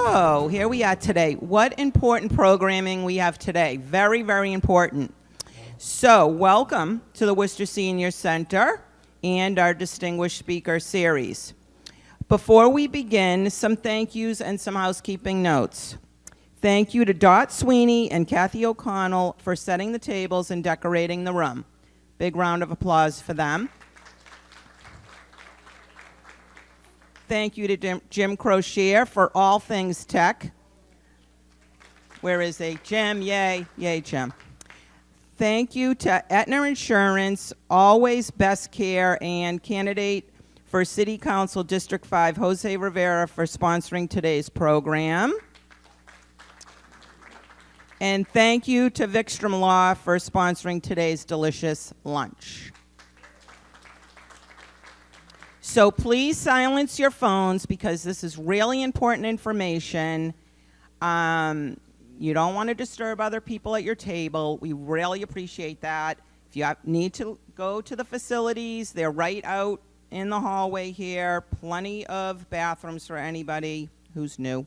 So here we are today. What important programming we have today. Very, very important. So welcome to the Worcester Senior Center and our Distinguished Speaker Series. Before we begin, some thank yous and some housekeeping notes. Thank you to Dot Sweeney and Kathy O'Connell for setting the tables and decorating the room. Big round of applause for them. Thank you to Jim Crozier for all things tech. Where is he? Jim, yay, yay, Jim. Thank you to Aetna Insurance, Always Best Care, and candidate for City Council District 5, Jose Rivera, for sponsoring today's program. And thank you to Vikstrom Law for sponsoring today's delicious lunch. So please silence your phones because this is really important information. You don't want to disturb other people at your table. We really appreciate that. If you need to go to the facilities, they're right out in the hallway here. Plenty of bathrooms for anybody who's new.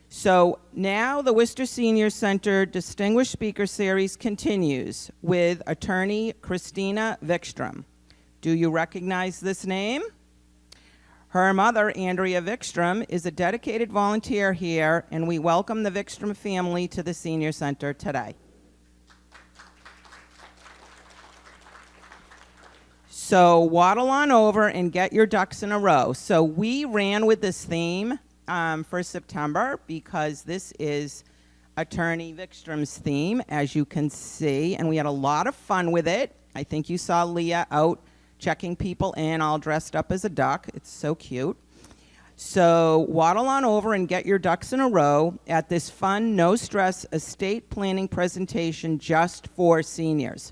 So now the Worcester Senior Center Distinguished Speaker Series continues with attorney Christina Vikstrom. Do you recognize this name? Her mother, Andrea Vikstrom, is a dedicated volunteer here, and we welcome the Vikstrom family to the Senior Center today. So waddle on over and get your ducks in a row. So we ran with this theme for September because this is Attorney Vikstrom's theme, as you can see, and we had a lot of fun with it. I think you saw Leah out checking people in all dressed up as a duck. It's so cute. So waddle on over and get your ducks in a row at this fun, no-stress estate planning presentation just for seniors.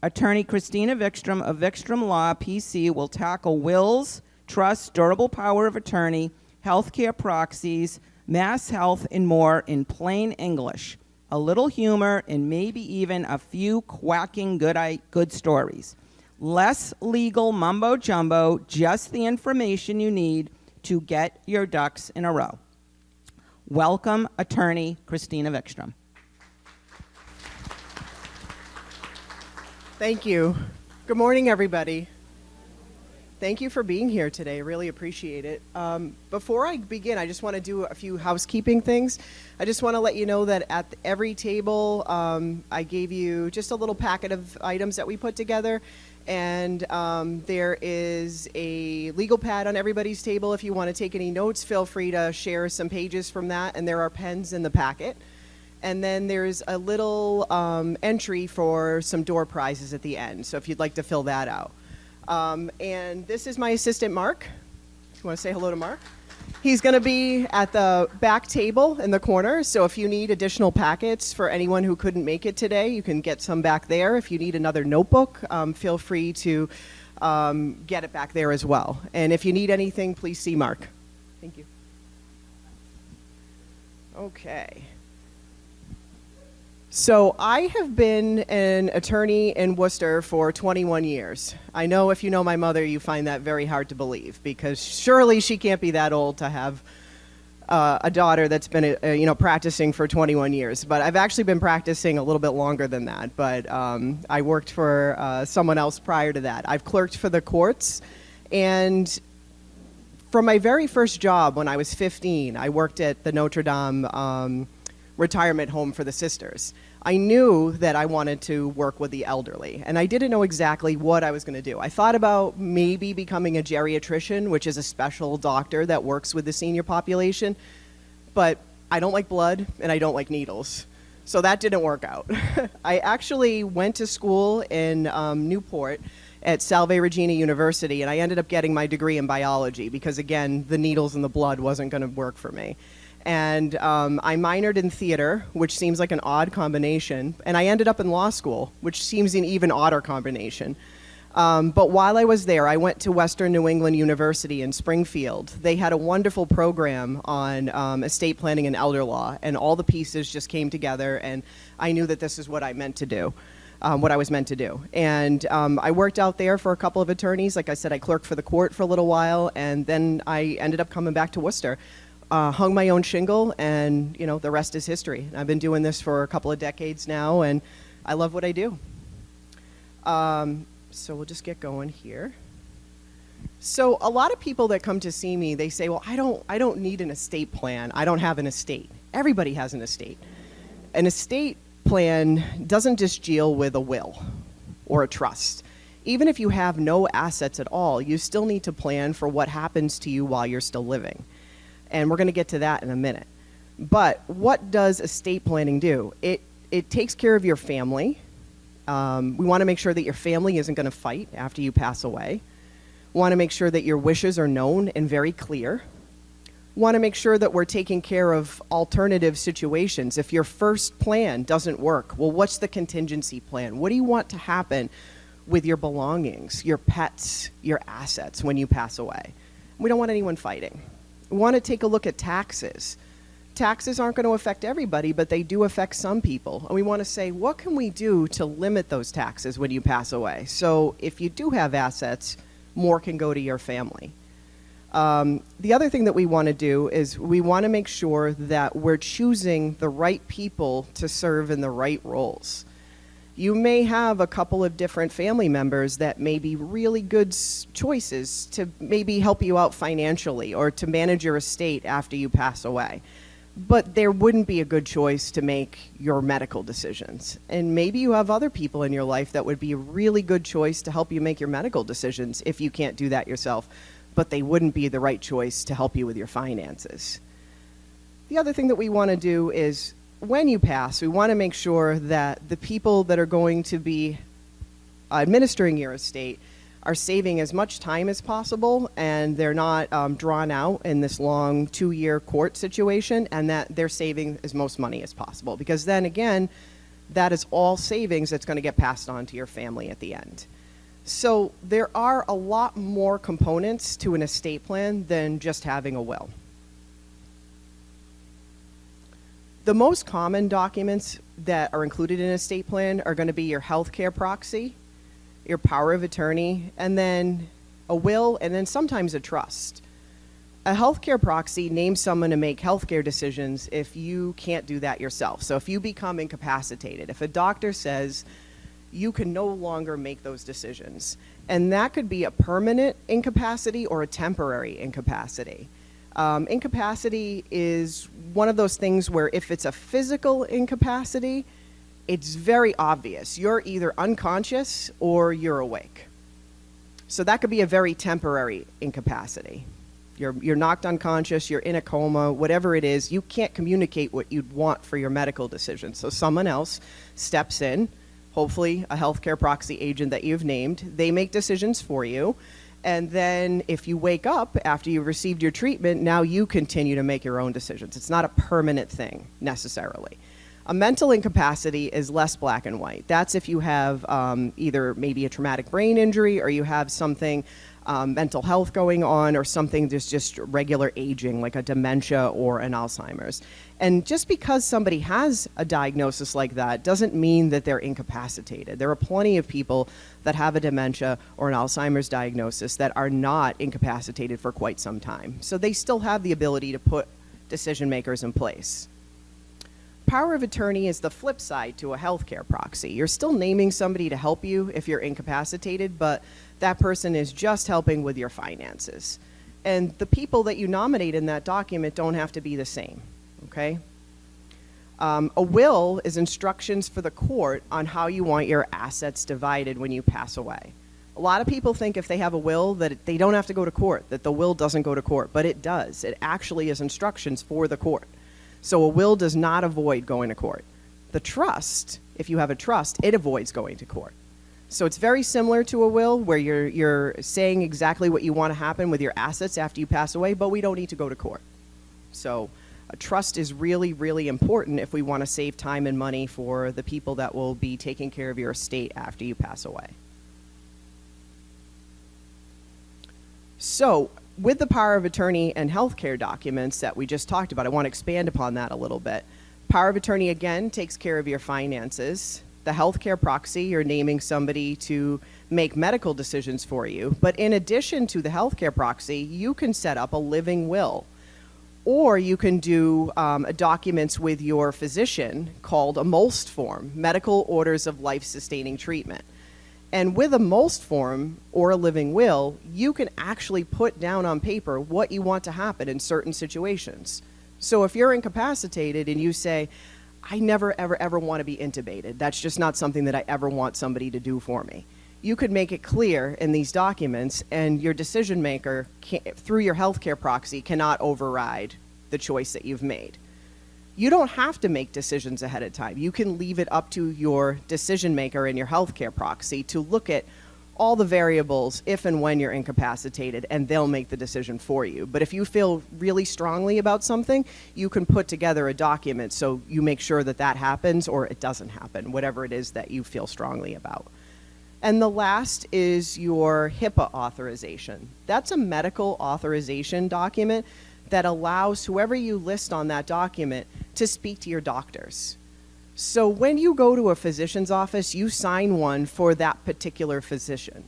Attorney Christina Vikstrom of Vikstrom Law, PC, will tackle wills, trusts, durable power of attorney, healthcare proxies, mass health, and more in plain English. A little humor and maybe even a few quacking good stories. Less legal mumbo-jumbo, just the information you need to get your ducks in a row. Welcome, Attorney Christina Vikstrom. Thank you. Good morning, everybody. Thank you for being here today. Really appreciate it. Before I begin, I just want to do a few housekeeping things. I just want to let you know that at every table, I gave you just a little packet of items that we put together. And there is a legal pad on everybody's table. If you want to take any notes, feel free to share some pages from that. And there are pens in the packet. And then there's a little entry for some door prizes at the end. So if you'd like to fill that out. And this is my assistant, Mark. You want to say hello to Mark? He's going to be at the back table in the corner. So if you need additional packets for anyone who couldn't make it today, you can get some back there. If you need another notebook, feel free to get it back there as well. And if you need anything, please see Mark. Thank you. Okay. So I have been an attorney in Worcester for 21 years. I know if you know my mother, you find that very hard to believe because surely she can't be that old to have a daughter that's been practicing for 21 years. But I've actually been practicing a little bit longer than that. But I worked for someone else prior to that. I've clerked for the courts. And from my very first job when I was 15, I worked at the Notre Dame retirement home for the sisters. I knew that I wanted to work with the elderly, and I didn't know exactly what I was going to do. I thought about maybe becoming a geriatrician, which is a special doctor that works with the senior population, but I don't like blood and I don't like needles. So that didn't work out. I actually went to school in Newport at Salve Regina University, and I ended up getting my degree in biology because, again, the needles and the blood wasn't going to work for me. And I minored in theater, which seems like an odd combination, and I ended up in law school, which seems an even odder combination. But while I was there, I went to Western New England University in Springfield. They had a wonderful program on estate planning and elder law, and all the pieces just came together, and I knew that this is what I meant to do. What I was meant to do. And I worked out there for a couple of attorneys. Like I said, I clerked for the court for a little while, and then I ended up coming back to Worcester. hung my own shingle, and the rest is history. I've been doing this for a couple of decades now, and I love what I do. So we'll just get going here. So a lot of people that come to see me, they say, well, I don't need an estate plan. I don't have an estate. Everybody has an estate. An estate plan doesn't just deal with a will or a trust. Even if you have no assets at all, you still need to plan for what happens to you while you're still living. And we're going to get to that in a minute. But what does estate planning do? It takes care of your family. We want to make sure that your family isn't going to fight after you pass away. We want to make sure that your wishes are known and very clear. We want to make sure that we're taking care of alternative situations. If your first plan doesn't work, well, what's the contingency plan? What do you want to happen with your belongings, your pets, your assets when you pass away? We don't want anyone fighting. We want to take a look at taxes. Taxes aren't going to affect everybody, but they do affect some people. And we want to say, what can we do to limit those taxes when you pass away? So if you do have assets, more can go to your family. The other thing that we want to do is we want to make sure that we're choosing the right people to serve in the right roles. You may have a couple of different family members that may be really good choices to maybe help you out financially or to manage your estate after you pass away. But there wouldn't be a good choice to make your medical decisions. And maybe you have other people in your life that would be a really good choice to help you make your medical decisions if you can't do that yourself, but they wouldn't be the right choice to help you with your finances. The other thing that we want to do is when you pass, we want to make sure that the people that are going to be administering your estate are saving as much time as possible, and they're not drawn out in this long 2-year court situation, and that they're saving as most money as possible. Because then again, that is all savings that's going to get passed on to your family at the end. So there are a lot more components to an estate plan than just having a will. The most common documents that are included in an estate plan are going to be your healthcare proxy, your power of attorney, and then a will, and then sometimes a trust. A healthcare proxy names someone to make healthcare decisions if you can't do that yourself. So if you become incapacitated, if a doctor says you can no longer make those decisions, and that could be a permanent incapacity or a temporary incapacity. Incapacity is one of those things where if it's a physical incapacity, it's very obvious. You're either unconscious or you're awake. So that could be a very temporary incapacity. You're knocked unconscious, you're in a coma, whatever it is, you can't communicate what you'd want for your medical decision. So someone else steps in, hopefully a healthcare proxy agent that you've named. They make decisions for you. And then if you wake up after you've received your treatment, now you continue to make your own decisions. It's not a permanent thing necessarily. A mental incapacity is less black and white. That's if you have either maybe a traumatic brain injury or you have something, mental health going on, or something that's just regular aging, like a dementia or an Alzheimer's. And just because somebody has a diagnosis like that doesn't mean that they're incapacitated. There are plenty of people that have a dementia or an Alzheimer's diagnosis that are not incapacitated for quite some time. So they still have the ability to put decision makers in place. Power of attorney is the flip side to a healthcare proxy. You're still naming somebody to help you if you're incapacitated, but that person is just helping with your finances. And the people that you nominate in that document don't have to be the same, okay? A will is instructions for the court on how you want your assets divided when you pass away. A lot of people think if they have a will that they don't have to go to court, that the will doesn't go to court, but it does. It actually is instructions for the court. So a will does not avoid going to court. The trust, if you have a trust, it avoids going to court. So it's very similar to a will where you're saying exactly what you want to happen with your assets after you pass away, but we don't need to go to court. So a trust is really, really important if we want to save time and money for the people that will be taking care of your estate after you pass away. So with the power of attorney and healthcare documents that we just talked about, I want to expand upon that a little bit. Power of attorney, again, takes care of your finances. The healthcare proxy, you're naming somebody to make medical decisions for you. But in addition to the healthcare proxy, you can set up a living will. Or you can do documents with your physician called a MOLST form, Medical Orders of Life-Sustaining Treatment. And with a MOLST form or a living will, you can actually put down on paper what you want to happen in certain situations. So if you're incapacitated and you say, I never, ever, ever want to be intubated, that's just not something that I ever want somebody to do for me, you could make it clear in these documents, and your decision maker, through your healthcare proxy, cannot override the choice that you've made. You don't have to make decisions ahead of time. You can leave it up to your decision maker in your healthcare proxy to look at all the variables if and when you're incapacitated, and they'll make the decision for you. But if you feel really strongly about something, you can put together a document so you make sure that that happens or it doesn't happen, whatever it is that you feel strongly about. And the last is your HIPAA authorization. That's a medical authorization document that allows whoever you list on that document to speak to your doctors. So when you go to a physician's office, you sign one for that particular physician.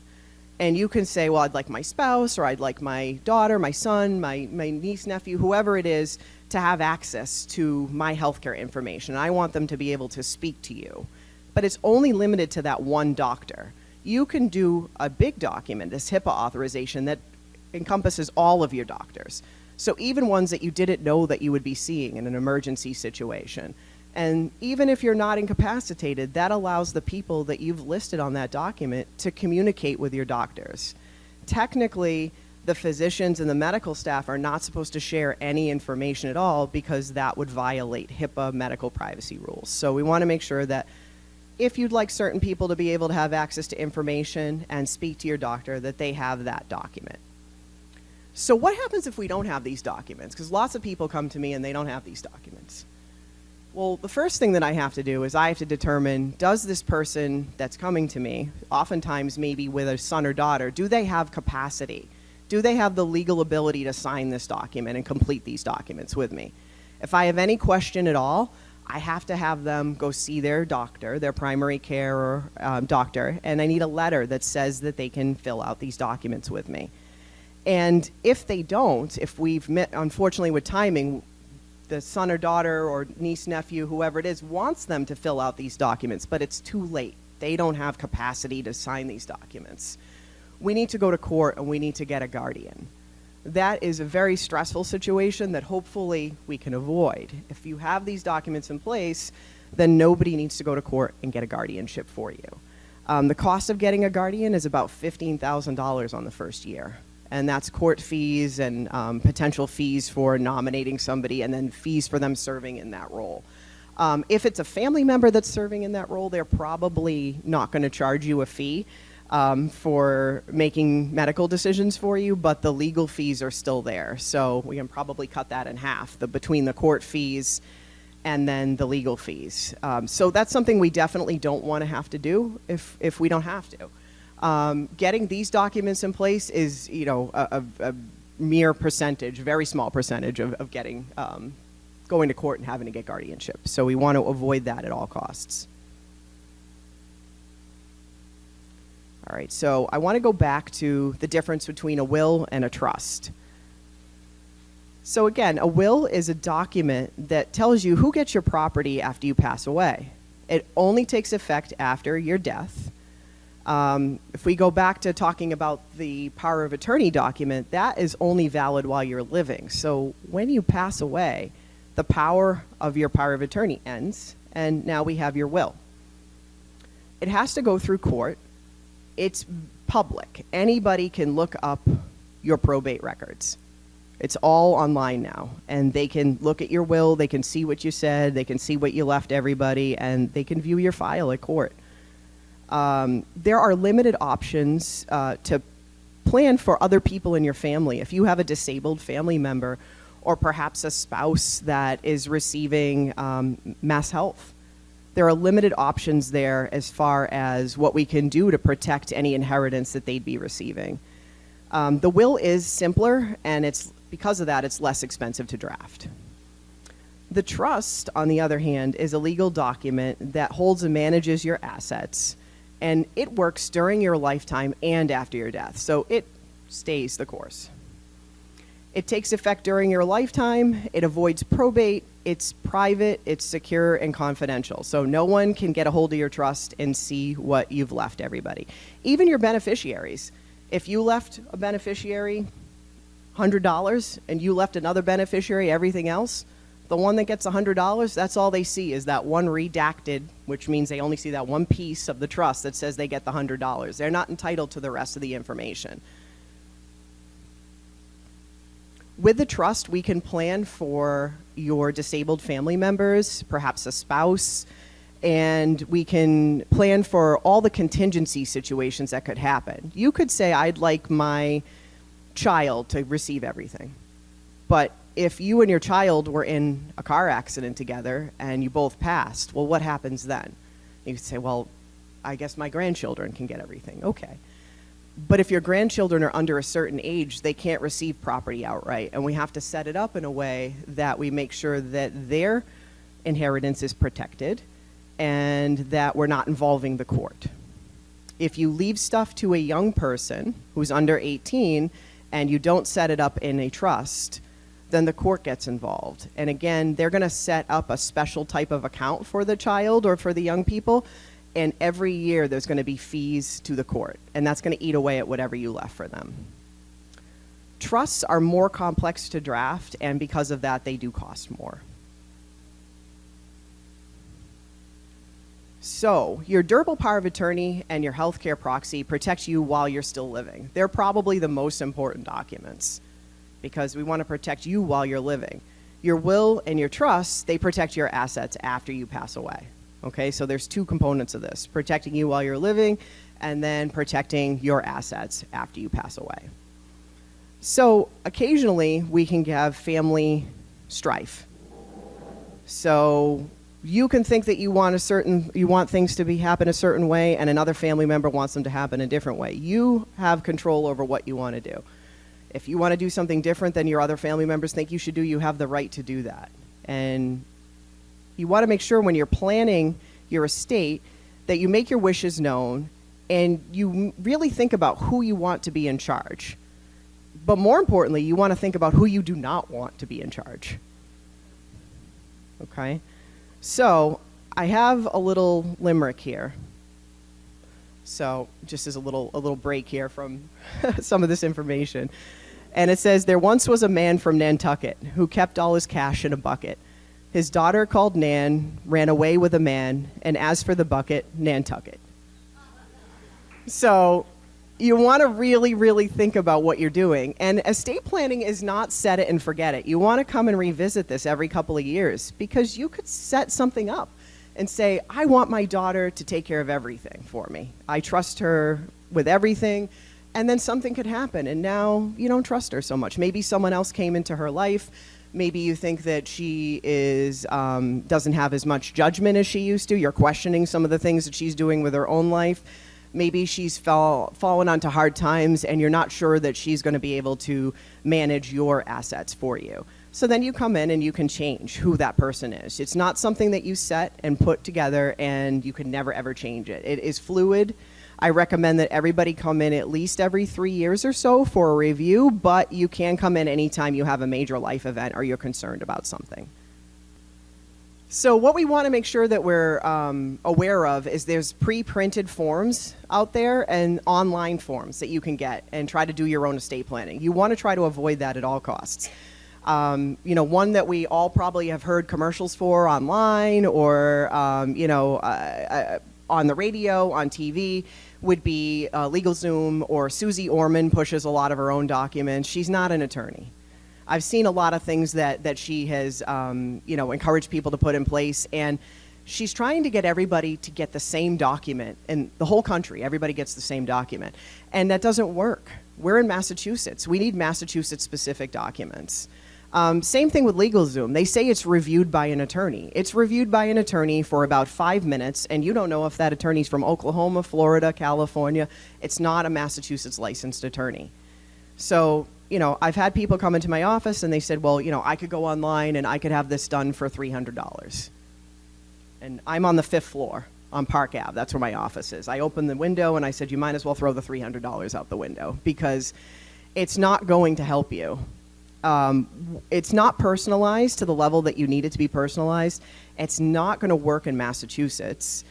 And you can say, well, I'd like my spouse, or I'd like my daughter, my son, my niece, nephew, whoever it is, to have access to my healthcare information. I want them to be able to speak to you. But it's only limited to that one doctor. You can do a big document, this HIPAA authorization, that encompasses all of your doctors. So even ones that you didn't know that you would be seeing in an emergency situation. And even if you're not incapacitated, that allows the people that you've listed on that document to communicate with your doctors. Technically, the physicians and the medical staff are not supposed to share any information at all, because that would violate HIPAA medical privacy rules. So we want to make sure that if you'd like certain people to be able to have access to information and speak to your doctor, that they have that document. So what happens if we don't have these documents? Because lots of people come to me and they don't have these documents. Well, the first thing that I have to do is I have to determine, does this person that's coming to me, oftentimes maybe with a son or daughter, do they have capacity? Do they have the legal ability to sign this document and complete these documents with me? If I have any question at all, I have to have them go see their doctor, their primary care doctor, and I need a letter that says that they can fill out these documents with me. And if they don't, if we've met, unfortunately with timing, the son or daughter or niece, nephew, whoever it is, wants them to fill out these documents, but it's too late. They don't have capacity to sign these documents. We need to go to court and we need to get a guardian. That is a very stressful situation that hopefully we can avoid. If you have these documents in place, then nobody needs to go to court and get a guardianship for you. The cost of getting a guardian is about $15,000 on the first year. And that's court fees and potential fees for nominating somebody, and then fees for them serving in that role. If it's a family member that's serving in that role, they're probably not going to charge you a fee for making medical decisions for you, but the legal fees are still there. So we can probably cut that in half, between the court fees and then the legal fees. So that's something we definitely don't want to have to do if we don't have to. Getting these documents in place is, a mere percentage, very small percentage of getting, going to court and having to get guardianship. So we want to avoid that at all costs. All right, so I want to go back to the difference between a will and a trust. So again, a will is a document that tells you who gets your property after you pass away. It only takes effect after your death. If we go back to talking about the power of attorney document, that is only valid while you're living. So when you pass away, the power of your power of attorney ends, and now we have your will. It has to go through court. It's public. Anybody can look up your probate records. It's all online now, and they can look at your will, they can see what you said, they can see what you left everybody, and they can view your file at court. There are limited options to plan for other people in your family. If you have a disabled family member or perhaps a spouse that is receiving mass health, there are limited options there as far as what we can do to protect any inheritance that they'd be receiving. The will is simpler, and because of that, it's less expensive to draft. The trust, on the other hand, is a legal document that holds and manages your assets, and it works during your lifetime and after your death, so it stays the course. It takes effect during your lifetime. It avoids probate. It's private, it's secure, and confidential. So no one can get a hold of your trust and see what you've left everybody. Even your beneficiaries. If you left a beneficiary $100 and you left another beneficiary everything else, the one that gets $100, that's all they see is that one redacted, which means they only see that one piece of the trust that says they get the $100. They're not entitled to the rest of the information. With the trust, we can plan for your disabled family members, perhaps a spouse, and we can plan for all the contingency situations that could happen. You could say, I'd like my child to receive everything. But if you and your child were in a car accident together and you both passed, well, what happens then? You could say, well, I guess my grandchildren can get everything. Okay. But if your grandchildren are under a certain age, they can't receive property outright. And we have to set it up in a way that we make sure that their inheritance is protected and that we're not involving the court. If you leave stuff to a young person who's under 18 and you don't set it up in a trust, then the court gets involved. And again, they're going to set up a special type of account for the child or for the young people. And every year there's going to be fees to the court, and that's going to eat away at whatever you left for them. Trusts are more complex to draft, and because of that, they do cost more. So, your durable power of attorney and your healthcare proxy protect you while you're still living. They're probably the most important documents because we want to protect you while you're living. Your will and your trust, they protect your assets after you pass away. Okay, so there's two components of this, protecting you while you're living and then protecting your assets after you pass away. So occasionally we can have family strife. So you can think that you want things to happen a certain way and another family member wants them to happen a different way. You have control over what you want to do. If you want to do something different than your other family members think you should do, you have the right to do that. And you want to make sure when you're planning your estate that you make your wishes known and you really think about who you want to be in charge. But more importantly, you want to think about who you do not want to be in charge. Okay? So I have a little limerick here. So just as a little break here from some of this information. And it says, there once was a man from Nantucket who kept all his cash in a bucket. His daughter called Nan, ran away with a man, and as for the bucket, Nantucket. So you want to really, really think about what you're doing. And estate planning is not set it and forget it. You want to come and revisit this every couple of years because you could set something up and say, I want my daughter to take care of everything for me. I trust her with everything. And then something could happen, and now you don't trust her so much. Maybe someone else came into her life. Maybe you think that she doesn't have as much judgment as she used to. You're questioning some of the things that she's doing with her own life. Maybe she's fallen onto hard times and you're not sure that she's going to be able to manage your assets for you. So then you come in and you can change who that person is. It's not something that you set and put together and you can never ever change it. It is fluid. I recommend that everybody come in at least every 3 years or so for a review, but you can come in anytime you have a major life event or you're concerned about something. So what we want to make sure that we're aware of is there's pre-printed forms out there and online forms that you can get and try to do your own estate planning. You want to try to avoid that at all costs. One that we all probably have heard commercials for online or, on the radio, on TV, would be LegalZoom, or Susie Orman pushes a lot of her own documents. She's not an attorney. I've seen a lot of things that she has, encouraged people to put in place, and she's trying to get everybody to get the same document in the whole country. Everybody gets the same document, and that doesn't work. We're in Massachusetts. We need Massachusetts-specific documents. Same thing with LegalZoom. They say it's reviewed by an attorney. It's reviewed by an attorney for about 5 minutes, and you don't know if that attorney's from Oklahoma, Florida, California. It's not a Massachusetts licensed attorney. So, I've had people come into my office and they said, well, I could go online and I could have this done for $300. And I'm on the 5th floor on Park Ave. That's where my office is. I opened the window and I said, you might as well throw the $300 out the window because it's not going to help you. It's not personalized to the level that you need it to be personalized. It's not going to work in Massachusetts.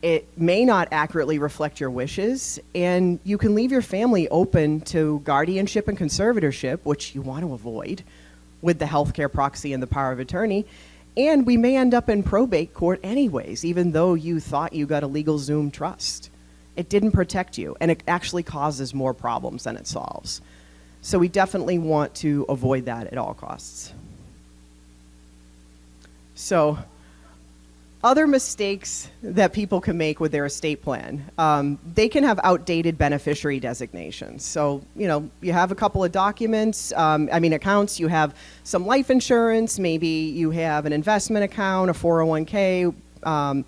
It may not accurately reflect your wishes, and you can leave your family open to guardianship and conservatorship, which you want to avoid with the healthcare proxy and the power of attorney. And we may end up in probate court anyways, even though you thought you got a LegalZoom trust. It didn't protect you, and it actually causes more problems than it solves. So we definitely want to avoid that at all costs. So, other mistakes that people can make with their estate plan. They can have outdated beneficiary designations. So, you have a couple of documents, accounts, you have some life insurance, maybe you have an investment account, a 401k,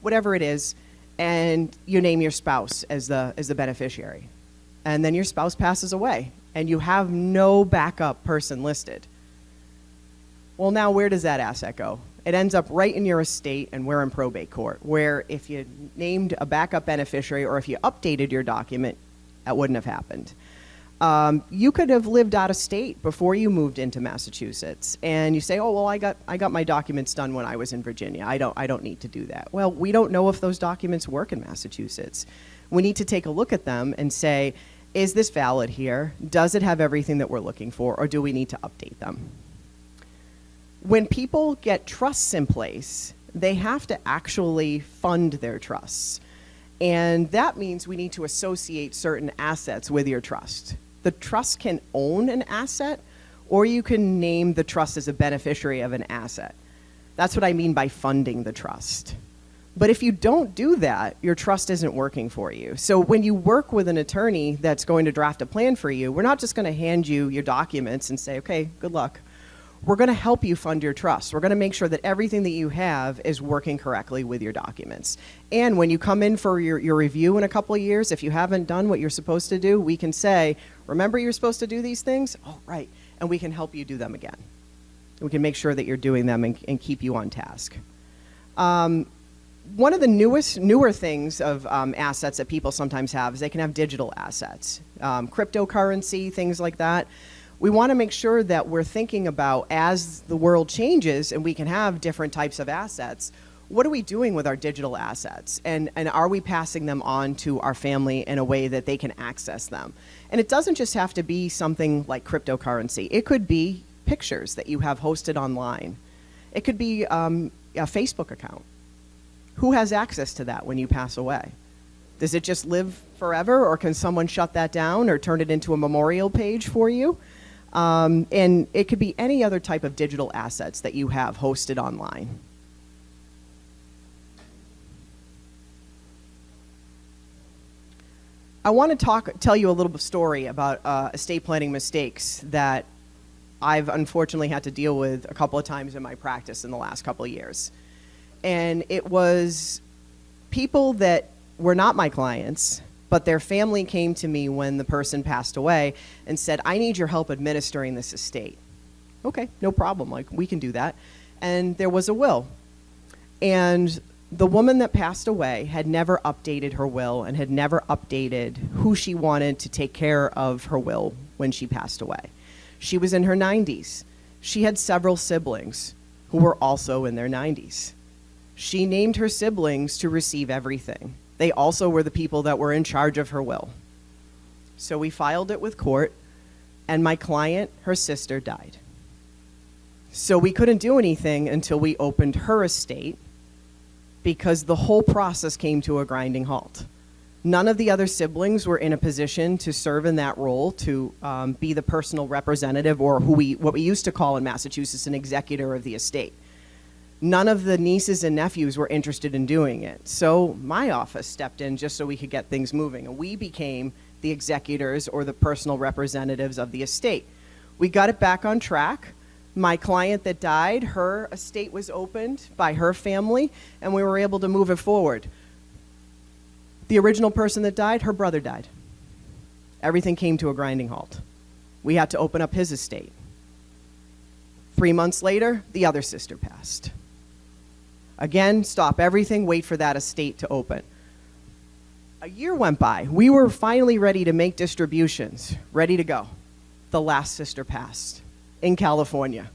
whatever it is, and you name your spouse as the beneficiary. And then your spouse passes away, and you have no backup person listed. Well, now where does that asset go? It ends up right in your estate, and we're in probate court, where if you named a backup beneficiary or if you updated your document, that wouldn't have happened. You could have lived out of state before you moved into Massachusetts, and you say, "Oh, well, I got my documents done when I was in Virginia. I don't need to do that." Well, we don't know if those documents work in Massachusetts. We need to take a look at them and say, is this valid here? Does it have everything that we're looking for, or do we need to update them? When people get trusts in place, they have to actually fund their trusts. And that means we need to associate certain assets with your trust. The trust can own an asset, or you can name the trust as a beneficiary of an asset. That's what I mean by funding the trust. But if you don't do that, your trust isn't working for you. So when you work with an attorney that's going to draft a plan for you, we're not just going to hand you your documents and say, okay, good luck. We're going to help you fund your trust. We're going to make sure that everything that you have is working correctly with your documents. And when you come in for your review in a couple of years, if you haven't done what you're supposed to do, we can say, remember you're supposed to do these things? Oh, right. And we can help you do them again. We can make sure that you're doing them and keep you on task. One of the newer things of assets that people sometimes have is they can have digital assets, cryptocurrency, things like that. We want to make sure that we're thinking about, as the world changes and we can have different types of assets, what are we doing with our digital assets? And are we passing them on to our family in a way that they can access them? And it doesn't just have to be something like cryptocurrency. It could be pictures that you have hosted online. It could be a Facebook account. Who has access to that when you pass away? Does it just live forever, or can someone shut that down or turn it into a memorial page for you? And it could be any other type of digital assets that you have hosted online. I want to tell you a little story about estate planning mistakes that I've unfortunately had to deal with a couple of times in my practice in the last couple of years. And it was people that were not my clients, but their family came to me when the person passed away and said, I need your help administering this estate. Okay, no problem, like we can do that. And there was a will. And the woman that passed away had never updated her will and had never updated who she wanted to take care of her will when she passed away. She was in her 90s. She had several siblings who were also in their 90s. She named her siblings to receive everything. They also were the people that were in charge of her will. So we filed it with court, and my client, her sister, died. So we couldn't do anything until we opened her estate, because the whole process came to a grinding halt. None of the other siblings were in a position to serve in that role, to be the personal representative, or what we used to call in Massachusetts an executor of the estate. None of the nieces and nephews were interested in doing it. So my office stepped in just so we could get things moving, and we became the executors or the personal representatives of the estate. We got it back on track. My client that died, her estate was opened by her family, and we were able to move it forward. The original person that died, her brother died. Everything came to a grinding halt. We had to open up his estate. 3 months later, the other sister passed. Again, stop everything, wait for that estate to open. A year went by. We were finally ready to make distributions, ready to go. The last sister passed. in California.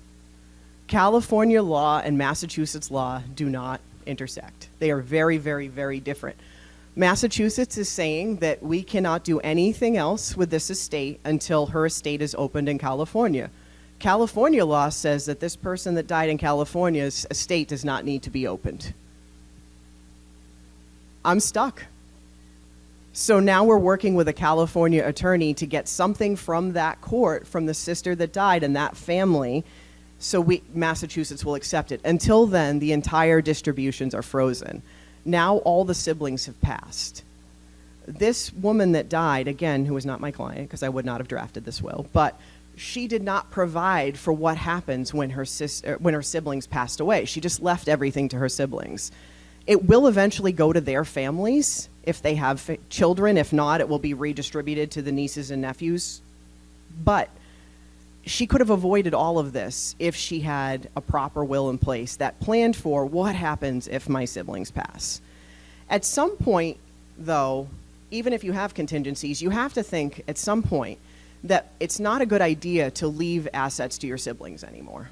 California law and Massachusetts law do not intersect. They are very, very, very different. Massachusetts is saying that we cannot do anything else with this estate until her estate is opened in California. California law says that this person that died in California's estate does not need to be opened. I'm stuck. So now we're working with a California attorney to get something from that court, from the sister that died and that family, so Massachusetts will accept it. Until then, the entire distributions are frozen. Now all the siblings have passed. This woman that died, again, who was not my client, because I would not have drafted this will, but she did not provide for what happens when her siblings passed away. She just left everything to her siblings. It will eventually go to their families if they have children. If not, it will be redistributed to the nieces and nephews. But she could have avoided all of this if she had a proper will in place that planned for what happens if my siblings pass. At some point, though, even if you have contingencies, you have to think at some point that it's not a good idea to leave assets to your siblings anymore,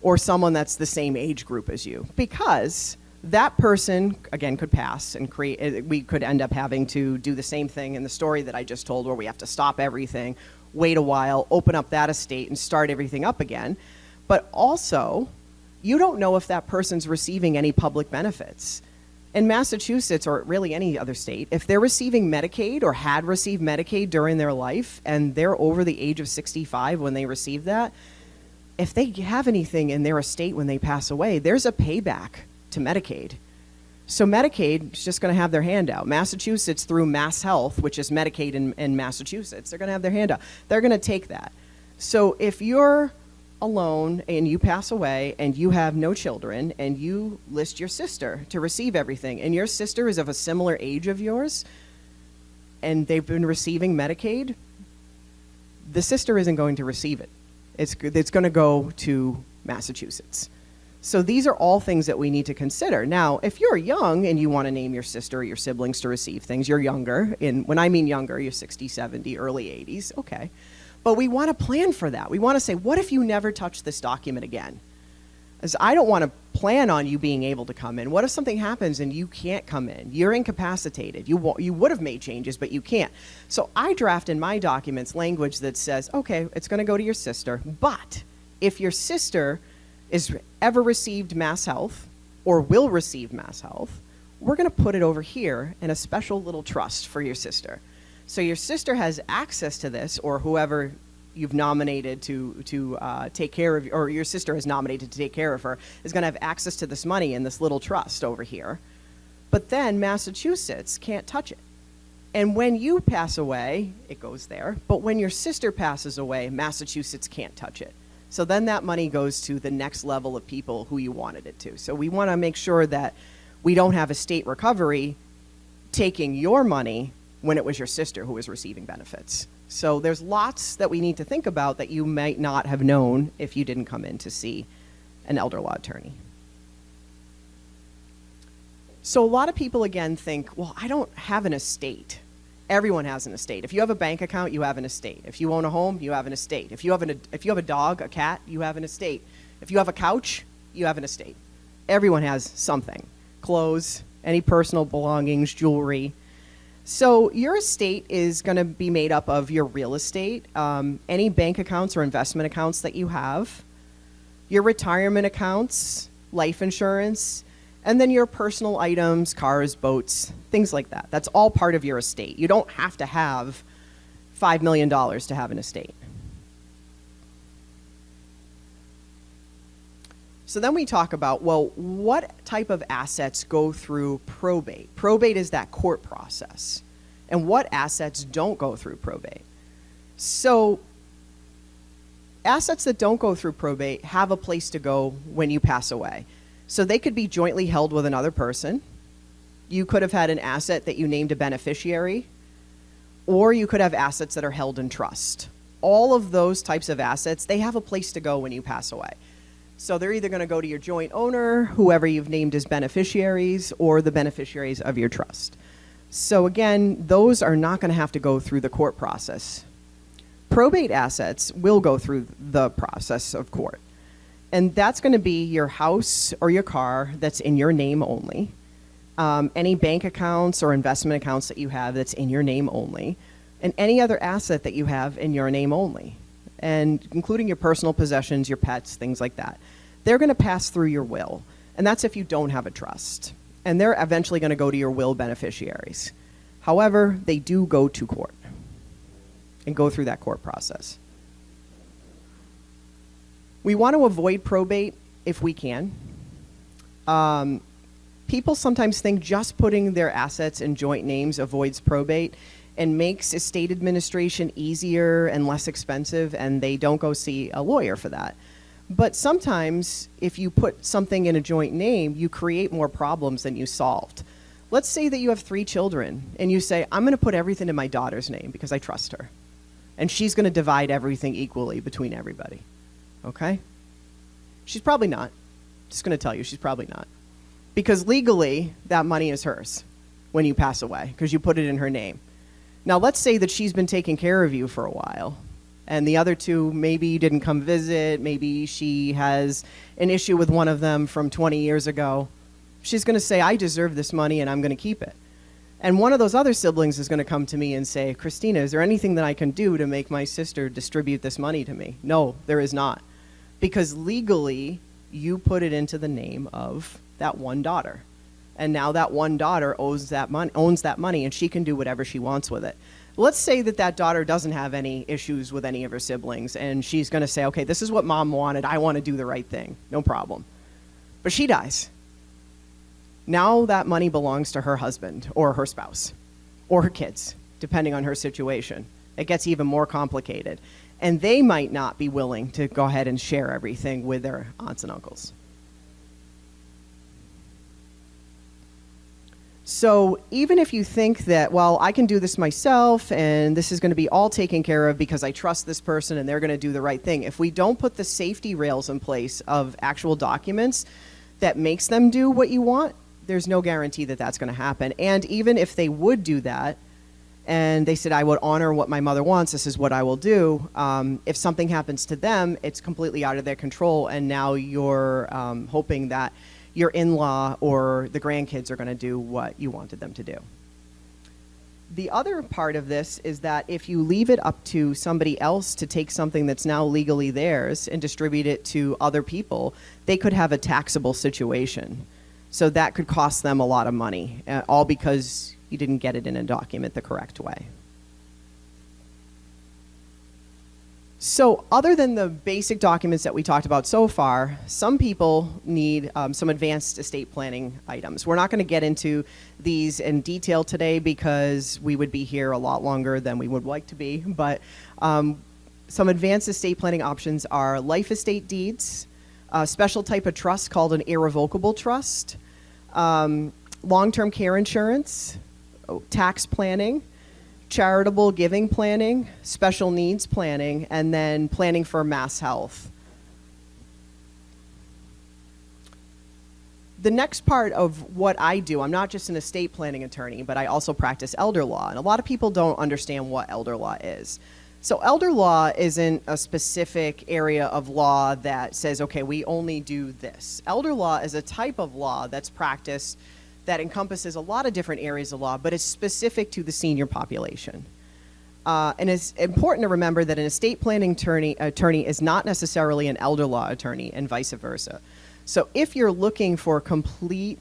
or someone that's the same age group as you, because that person, again, could pass and we could end up having to do the same thing in the story that I just told, where we have to stop everything, wait a while, open up that estate, and start everything up again. But also, you don't know if that person's receiving any public benefits. In Massachusetts, or really any other state, if they're receiving Medicaid or had received Medicaid during their life and they're over the age of 65 when they receive that, if they have anything in their estate when they pass away, there's a payback to Medicaid. So Medicaid is just going to have their hand out. Massachusetts, through Mass Health, which is Medicaid in Massachusetts, they're going to have their hand out. They're going to take that. So if you're alone and you pass away and you have no children and you list your sister to receive everything, and your sister is of a similar age of yours and they've been receiving Medicaid, the sister isn't going to receive it. It's going to go to Massachusetts. So these are all things that we need to consider. Now, if you're young and you want to name your sister or your siblings to receive things, you're younger. When I mean younger, you're 60, 70, early 80s, okay. But we want to plan for that. We want to say, what if you never touch this document again? As I don't want to plan on you being able to come in. What if something happens and you can't come in? You're incapacitated. You would have made changes, but you can't. So I draft in my documents language that says, okay, it's going to go to your sister, but if your sister is ever received Mass Health or will receive Mass Health, we're going to put it over here in a special little trust for your sister. So your sister has access to this, or whoever you've nominated to take care of, or your sister has nominated to take care of her, is going to have access to this money in this little trust over here. But then Massachusetts can't touch it. And when you pass away, it goes there. But when your sister passes away, Massachusetts can't touch it. So then that money goes to the next level of people who you wanted it to. So we want to make sure that we don't have a state recovery taking your money when it was your sister who was receiving benefits. So there's lots that we need to think about that you might not have known if you didn't come in to see an elder law attorney. So a lot of people, again, think, well, I don't have an estate. Everyone has an estate. If you have a bank account, you have an estate. If you own a home, you have an estate. If you have a dog, a cat, you have an estate. If you have a couch, you have an estate. Everyone has something. Clothes, any personal belongings, jewelry. So your estate is going to be made up of your real estate, any bank accounts or investment accounts that you have, your retirement accounts, life insurance, and then your personal items, cars, boats, things like that. That's all part of your estate. You don't have to have $5 million to have an estate. So then we talk about, well, what type of assets go through probate? Probate is that court process. And what assets don't go through probate? So assets that don't go through probate have a place to go when you pass away. So they could be jointly held with another person. You could have had an asset that you named a beneficiary, or you could have assets that are held in trust. All of those types of assets, they have a place to go when you pass away. So they're either going to go to your joint owner, whoever you've named as beneficiaries, or the beneficiaries of your trust. So again, those are not going to have to go through the court process. Probate assets will go through the process of court. And that's going to be your house or your car that's in your name only, any bank accounts or investment accounts that you have that's in your name only, and any other asset that you have in your name only, and including your personal possessions, your pets, things like that. They're going to pass through your will, and that's if you don't have a trust. And they're eventually going to go to your will beneficiaries. However, they do go to court and go through that court process. We want to avoid probate if we can. People sometimes think just putting their assets in joint names avoids probate and makes estate administration easier and less expensive, and they don't go see a lawyer for that. But sometimes if you put something in a joint name, you create more problems than you solved. Let's say that you have 3 children and you say, I'm going to put everything in my daughter's name because I trust her. And she's going to divide everything equally between everybody. Okay? She's probably not. Just going to tell you, she's probably not. Because legally, that money is hers when you pass away because you put it in her name. Now, let's say that she's been taking care of you for a while, and the other 2 maybe didn't come visit, maybe she has an issue with one of them from 20 years ago. She's going to say, I deserve this money and I'm going to keep it. And one of those other siblings is going to come to me and say, Christina, is there anything that I can do to make my sister distribute this money to me? No, there is not. Because legally, you put it into the name of that one daughter. And now that one daughter owns that money, and she can do whatever she wants with it. Let's say that that daughter doesn't have any issues with any of her siblings, and she's going to say, okay, this is what mom wanted. I want to do the right thing. No problem. But she dies. Now that money belongs to her husband or her spouse or her kids, depending on her situation. It gets even more complicated. And they might not be willing to go ahead and share everything with their aunts and uncles. So even if you think that, well, I can do this myself and this is going to be all taken care of because I trust this person and they're going to do the right thing, if we don't put the safety rails in place of actual documents that makes them do what you want, there's no guarantee that that's going to happen. And even if they would do that and they said, I would honor what my mother wants, this is what I will do, if something happens to them, it's completely out of their control, and now you're hoping that your in-law or the grandkids are going to do what you wanted them to do. The other part of this is that if you leave it up to somebody else to take something that's now legally theirs and distribute it to other people, they could have a taxable situation. So that could cost them a lot of money, all because you didn't get it in a document the correct way. So other than the basic documents that we talked about so far, some people need some advanced estate planning items. We're not going to get into these in detail today because we would be here a lot longer than we would like to be, but some advanced estate planning options are life estate deeds, a special type of trust called an irrevocable trust, long-term care insurance, tax planning, charitable giving planning, special needs planning, and then planning for mass health. The next part of what I do, I'm not just an estate planning attorney, but I also practice elder law, and a lot of people don't understand what elder law is. So elder law isn't a specific area of law that says, okay, we only do this. Elder law is a type of law that's practiced that encompasses a lot of different areas of law, but it's specific to the senior population. And it's important to remember that an estate planning attorney is not necessarily an elder law attorney, and vice versa. So if you're looking for complete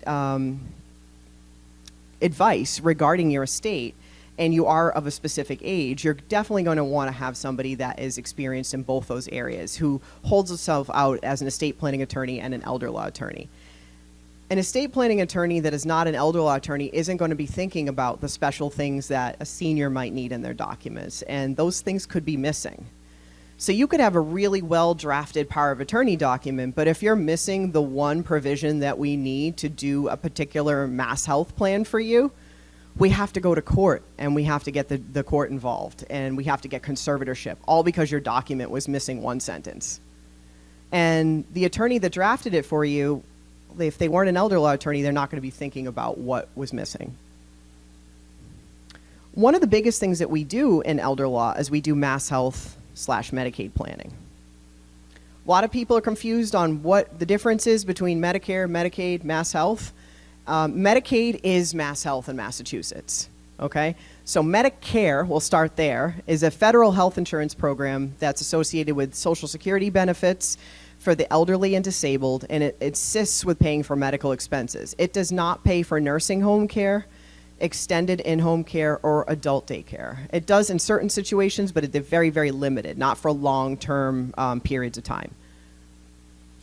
advice regarding your estate, and you are of a specific age, you're definitely going to want to have somebody that is experienced in both those areas, who holds itself out as an estate planning attorney and an elder law attorney. An estate planning attorney that is not an elder law attorney isn't going to be thinking about the special things that a senior might need in their documents, and those things could be missing. So you could have a really well-drafted power of attorney document, but if you're missing the one provision that we need to do a particular mass health plan for you, we have to go to court, and we have to get the court involved, and we have to get conservatorship, all because your document was missing one sentence. And the attorney that drafted it for you, if they weren't an elder law attorney, they're not going to be thinking about what was missing. One of the biggest things that we do in elder law is we do mass health Medicaid planning. A lot of people are confused on what the difference is between Medicare, Medicaid, Mass Health. Medicaid is Mass Health in Massachusetts, okay? So Medicare, we'll start there, is a federal health insurance program that's associated with Social Security benefits for the elderly and disabled, and it assists with paying for medical expenses. It does not pay for nursing home care, extended in-home care, or adult daycare. It does in certain situations, but it's very, very limited, not for long-term periods of time.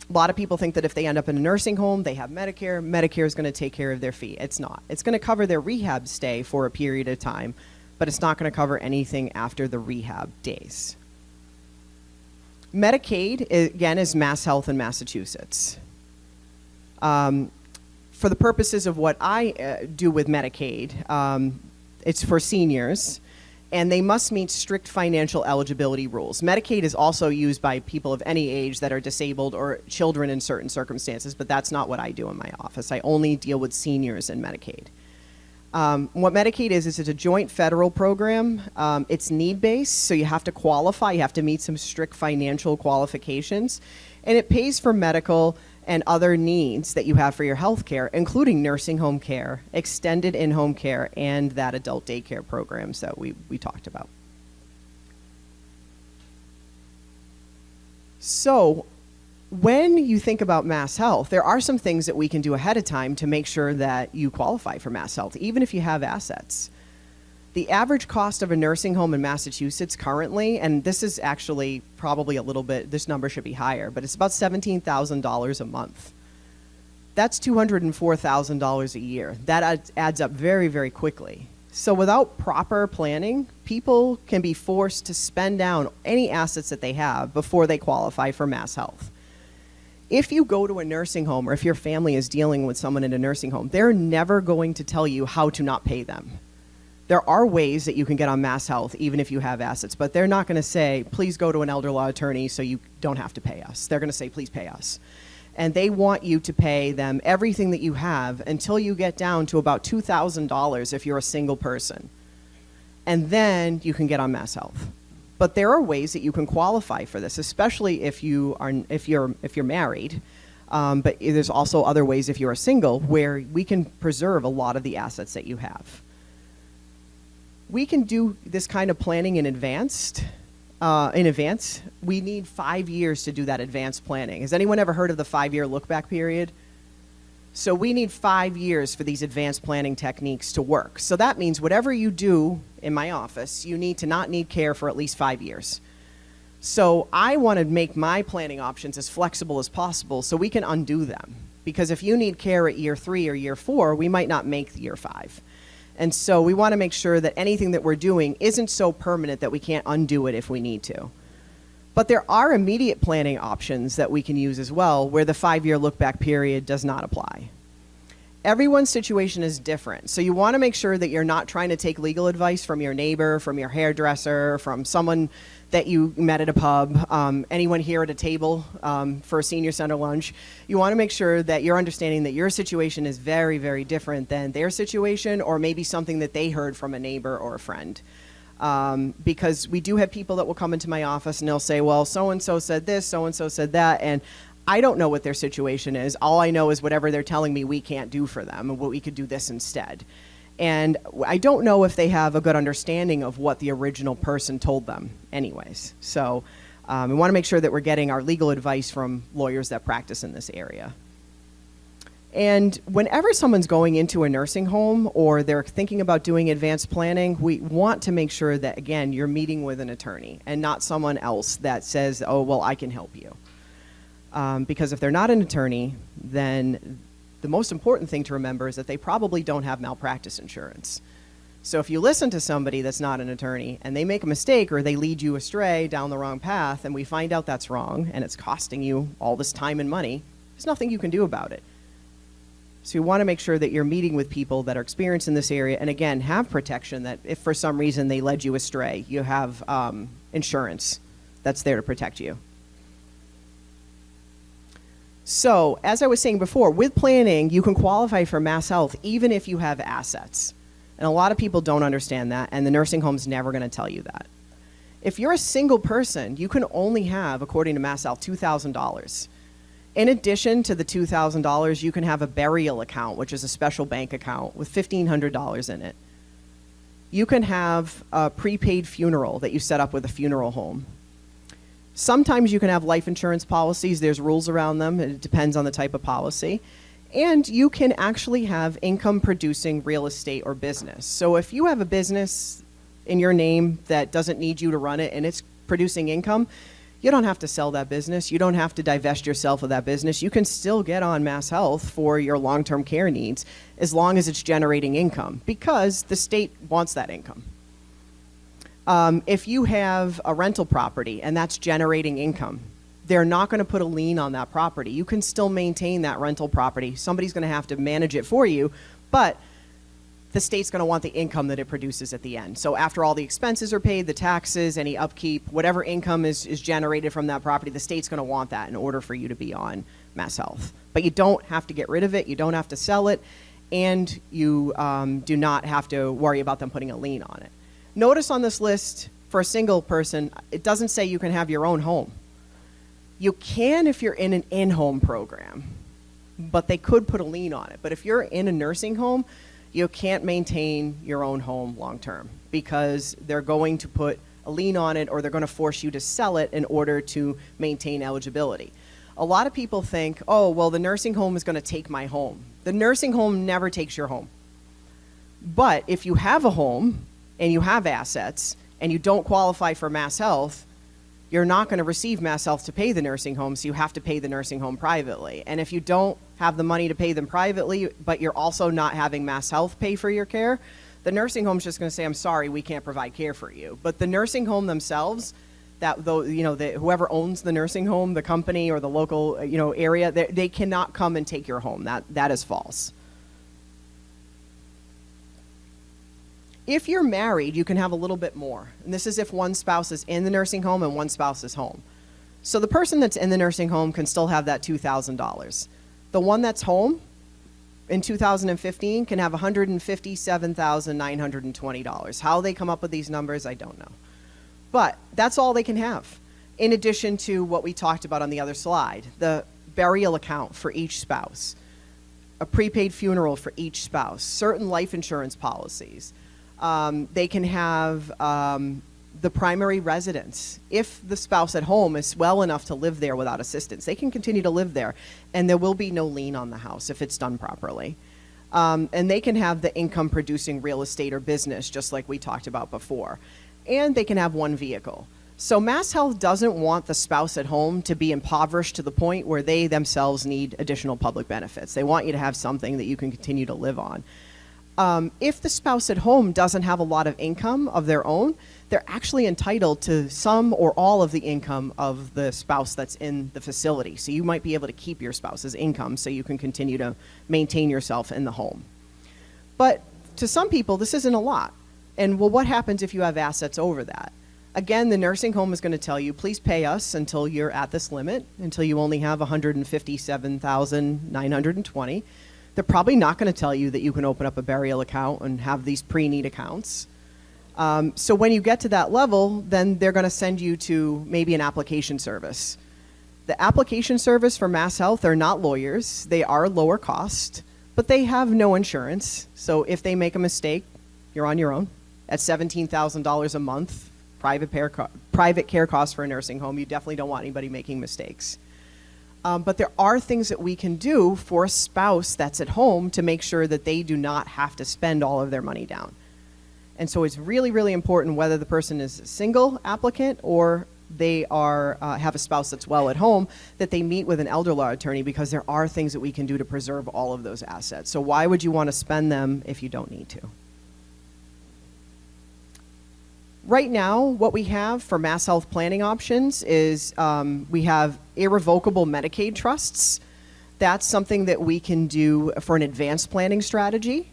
A lot of people think that if they end up in a nursing home, they have Medicare. Medicare is going to take care of their fee. It's not. It's going to cover their rehab stay for a period of time, but it's not going to cover anything after the rehab days. Medicaid, again, is Mass Health in Massachusetts. For the purposes of what I do with Medicaid, it's for seniors, and they must meet strict financial eligibility rules. Medicaid is also used by people of any age that are disabled or children in certain circumstances, but that's not what I do in my office. I only deal with seniors in Medicaid. What Medicaid is it's a joint federal program. It's need-based, so you have to qualify. You have to meet some strict financial qualifications, and it pays for medical and other needs that you have for your health care, including nursing home care, extended in-home care, and that adult daycare programs that we talked about. So when you think about Mass Health, there are some things that we can do ahead of time to make sure that you qualify for Mass Health, even if you have assets. The average cost of a nursing home in Massachusetts currently, and this is actually probably a little bit, this number should be higher, but it's about $17,000 a month. That's $204,000 a year. That adds up very, very quickly. So without proper planning, people can be forced to spend down any assets that they have before they qualify for Mass Health. If you go to a nursing home or if your family is dealing with someone in a nursing home, they're never going to tell you how to not pay them. There are ways that you can get on Mass Health even if you have assets, but they're not going to say, please go to an elder law attorney so you don't have to pay us. They're going to say, please pay us. And they want you to pay them everything that you have until you get down to about $2,000 if you're a single person. And then you can get on Mass Health. But there are ways that you can qualify for this, especially if you're married. But there's also other ways if you're a single where we can preserve a lot of the assets that you have. We can do this kind of planning in advance. We need 5 years to do that advanced planning. Has anyone ever heard of the 5-year look-back period? So we need 5 years for these advanced planning techniques to work. So that means whatever you do in my office, you need to not need care for at least 5 years. So I want to make my planning options as flexible as possible so we can undo them. Because if you need care at year 3 or year 4, we might not make year 5. And so we want to make sure that anything that we're doing isn't so permanent that we can't undo it if we need to. But there are immediate planning options that we can use as well where the 5-year look-back period does not apply. Everyone's situation is different. So you want to make sure that you're not trying to take legal advice from your neighbor, from your hairdresser, from someone that you met at a pub, anyone here at a table for a senior center lunch. You want to make sure that you're understanding that your situation is very, very different than their situation or maybe something that they heard from a neighbor or a friend. Because we do have people that will come into my office and they'll say, well, so-and-so said this, so-and-so said that, and I don't know what their situation is. All I know is whatever they're telling me we can't do for them and what we could do this instead. And I don't know if they have a good understanding of what the original person told them anyways. So we want to make sure that we're getting our legal advice from lawyers that practice in this area. And whenever someone's going into a nursing home or they're thinking about doing advanced planning, we want to make sure that, again, you're meeting with an attorney and not someone else that says, oh, well, I can help you. Because if they're not an attorney, then the most important thing to remember is that they probably don't have malpractice insurance. So if you listen to somebody that's not an attorney and they make a mistake or they lead you astray down the wrong path and we find out that's wrong and it's costing you all this time and money, there's nothing you can do about it. So you want to make sure that you're meeting with people that are experienced in this area and, again, have protection that if for some reason they led you astray, you have insurance that's there to protect you. So, as I was saying before, with planning, you can qualify for Mass Health even if you have assets. And a lot of people don't understand that, and the nursing home's never going to tell you that. If you're a single person, you can only have, according to MassHealth, $2,000. In addition to the $2,000, you can have a burial account, which is a special bank account with $1,500 in it. You can have a prepaid funeral that you set up with a funeral home. Sometimes you can have life insurance policies. There's rules around them. It depends on the type of policy. And you can actually have income-producing real estate or business. So if you have a business in your name that doesn't need you to run it and it's producing income, you don't have to sell that business. You don't have to divest yourself of that business. You can still get on MassHealth for your long-term care needs as long as it's generating income, because the state wants that income. If you have a rental property and that's generating income, they're not going to put a lien on that property. You can still maintain that rental property. Somebody's going to have to manage it for you, but the state's going to want the income that it produces at the end. So after all the expenses are paid, the taxes, any upkeep, whatever income is generated from that property, the state's going to want that in order for you to be on MassHealth. But you don't have to get rid of it. You don't have to sell it. And you do not have to worry about them putting a lien on it. Notice on this list, for a single person, it doesn't say you can have your own home. You can if you're in an in-home program, but they could put a lien on it. But if you're in a nursing home, you can't maintain your own home long-term, because they're going to put a lien on it, or they're going to force you to sell it in order to maintain eligibility. A lot of people think, oh, well, the nursing home is going to take my home. The nursing home never takes your home. But if you have a home and you have assets and you don't qualify for MassHealth, you're not going to receive MassHealth to pay the nursing home, so you have to pay the nursing home privately. And if you don't have the money to pay them privately, but you're also not having MassHealth pay for your care, the nursing home's just going to say, I'm sorry, we can't provide care for you. But the nursing home themselves, whoever owns the nursing home, the company or the local area, they cannot come and take your home. That is false. If you're married, you can have a little bit more. And this is if one spouse is in the nursing home and one spouse is home. So the person that's in the nursing home can still have that $2,000. The one that's home in 2015 can have $157,920. How they come up with these numbers, I don't know. But that's all they can have, in addition to what we talked about on the other slide, the burial account for each spouse, a prepaid funeral for each spouse, certain life insurance policies. They can have the primary residence. If the spouse at home is well enough to live there without assistance, they can continue to live there, and there will be no lien on the house if it's done properly. And they can have the income-producing real estate or business, just like we talked about before. And they can have one vehicle. So MassHealth doesn't want the spouse at home to be impoverished to the point where they themselves need additional public benefits. They want you to have something that you can continue to live on. If the spouse at home doesn't have a lot of income of their own, they're actually entitled to some or all of the income of the spouse that's in the facility. So you might be able to keep your spouse's income so you can continue to maintain yourself in the home. But to some people, this isn't a lot. And well, what happens if you have assets over that? Again, the nursing home is going to tell you, please pay us until you're at this limit, until you only have $157,920. They're probably not going to tell you that you can open up a burial account and have these pre-need accounts. So when you get to that level, then they're going to send you to maybe an application service. The application service for MassHealth are not lawyers. They are lower cost, but they have no insurance. So if they make a mistake, you're on your own. At $17,000 a month, private care costs for a nursing home, you definitely don't want anybody making mistakes. But there are things that we can do for a spouse that's at home to make sure that they do not have to spend all of their money down. And so it's really, really important whether the person is a single applicant or they have a spouse that's well at home, that they meet with an elder law attorney, because there are things that we can do to preserve all of those assets. So why would you want to spend them if you don't need to? Right now, what we have for MassHealth planning options is we have irrevocable Medicaid trusts. That's something that we can do for an advanced planning strategy.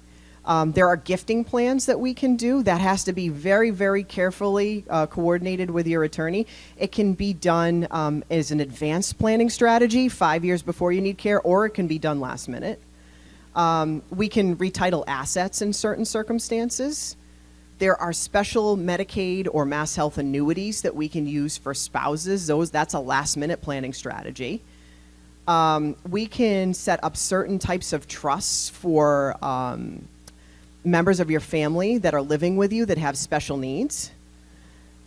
There are gifting plans that we can do. That has to be very, very carefully coordinated with your attorney. It can be done as an advanced planning strategy 5 years before you need care, or it can be done last minute. We can retitle assets in certain circumstances. There are special Medicaid or Mass Health annuities that we can use for spouses. That's a last-minute planning strategy. We can set up certain types of trusts for members of your family that are living with you that have special needs.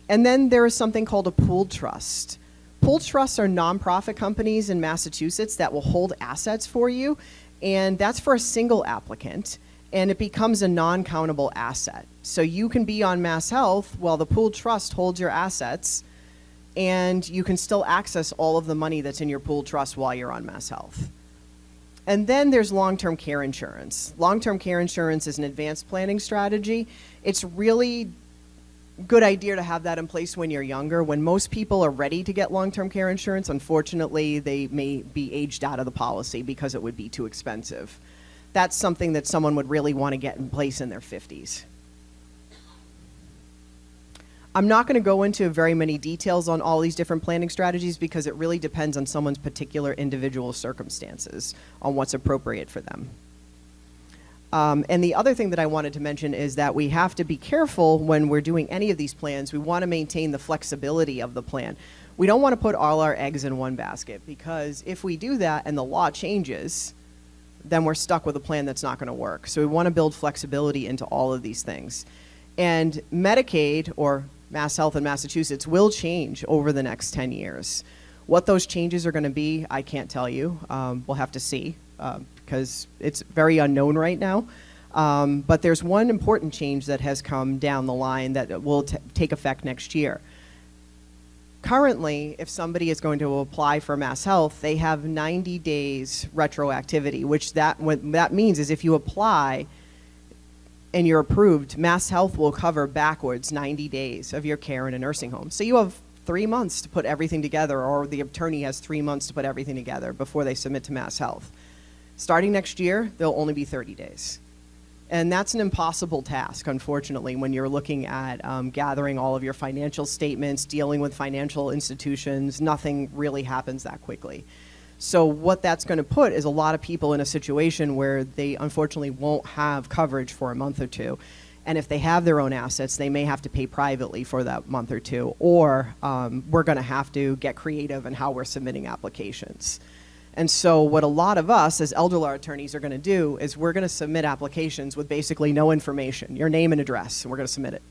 And then there is something called a pooled trust. Pooled trusts are nonprofit companies in Massachusetts that will hold assets for you, and that's for a single applicant, and it becomes a non-countable asset. So you can be on Mass Health while the pooled trust holds your assets, and you can still access all of the money that's in your pooled trust while you're on Mass Health. And then there's long-term care insurance. Long-term care insurance is an advanced planning strategy. It's really good idea to have that in place when you're younger. When most people are ready to get long-term care insurance, unfortunately, they may be aged out of the policy because it would be too expensive. That's something that someone would really want to get in place in their 50s. I'm not going to go into very many details on all these different planning strategies because it really depends on someone's particular individual circumstances on what's appropriate for them. And the other thing that I wanted to mention is that we have to be careful when we're doing any of these plans. We want to maintain the flexibility of the plan. We don't want to put all our eggs in one basket, because if we do that and the law changes, then we're stuck with a plan that's not going to work. So we want to build flexibility into all of these things. And Medicaid, or Mass Health in Massachusetts, will change over the next 10 years. What those changes are going to be, I can't tell you. We'll have to see, because it's very unknown right now. But there's one important change that has come down the line that will take effect next year. Currently, if somebody is going to apply for Mass Health, they have 90 days retroactivity, which what that means is if you apply and you're approved, Mass Health will cover backwards 90 days of your care in a nursing home. So you have 3 months to put everything together, or the attorney has 3 months to put everything together before they submit to Mass Health. Starting next year, there'll only be 30 days. And that's an impossible task, unfortunately, when you're looking at gathering all of your financial statements, dealing with financial institutions. Nothing really happens that quickly. So what that's going to put is a lot of people in a situation where they unfortunately won't have coverage for a month or two. And if they have their own assets, they may have to pay privately for that month or two, or we're going to have to get creative in how we're submitting applications. And so what a lot of us as elder law attorneys are going to do is we're going to submit applications with basically no information, your name and address, and we're going to submit it.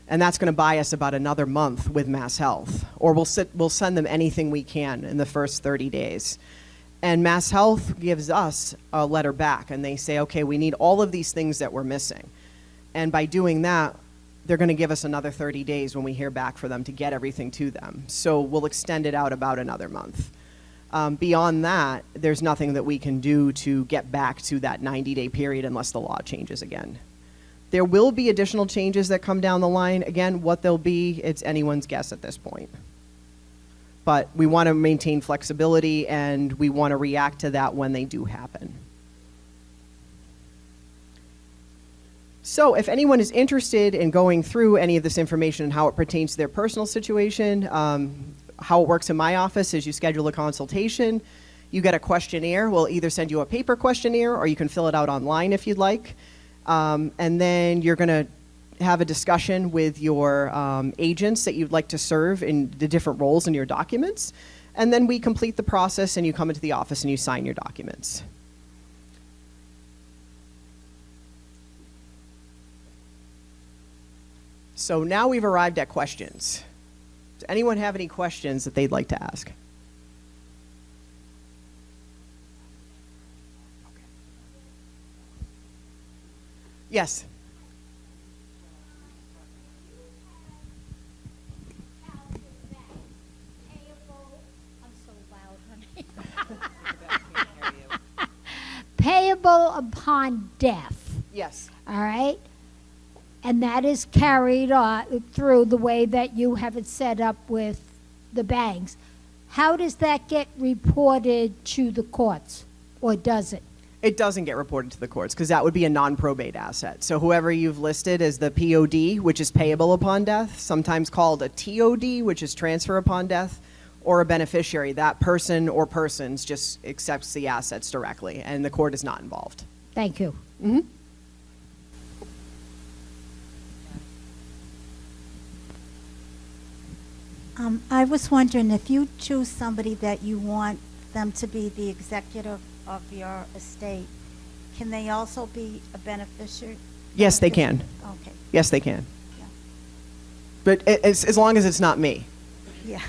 And that's going to buy us about another month with Mass Health, or we'll send them anything we can in the first 30 days. And Mass Health gives us a letter back, and they say, okay, we need all of these things that we're missing. And by doing that, they're going to give us another 30 days when we hear back for them to get everything to them. So we'll extend it out about another month. Beyond that, there's nothing that we can do to get back to that 90-day period unless the law changes again. There will be additional changes that come down the line. Again, what they'll be, it's anyone's guess at this point. But we want to maintain flexibility, and we want to react to that when they do happen. So if anyone is interested in going through any of this information and how it pertains to their personal situation, how it works in my office is you schedule a consultation, you get a questionnaire. We'll either send you a paper questionnaire or you can fill it out online if you'd like. And then you're going to have a discussion with your agents that you'd like to serve in the different roles in your documents. And then we complete the process and you come into the office and you sign your documents. So now we've arrived at questions. Does anyone have any questions that they'd like to ask? Yes. Payable upon death. Yes. All right? And that is carried through the way that you have it set up with the banks. How does that get reported to the courts, or does it? It doesn't get reported to the courts because that would be a non-probate asset. So whoever you've listed as the POD, which is payable upon death, sometimes called a TOD, which is transfer upon death, or a beneficiary, that person or persons just accepts the assets directly, and the court is not involved. Thank you. Mm-hmm. I was wondering if you choose somebody that you want them to be the executor of your estate, can they also be a beneficiary? Yes, they can. Okay, Yes, they can. yeah, But as long as it's not me. yeah.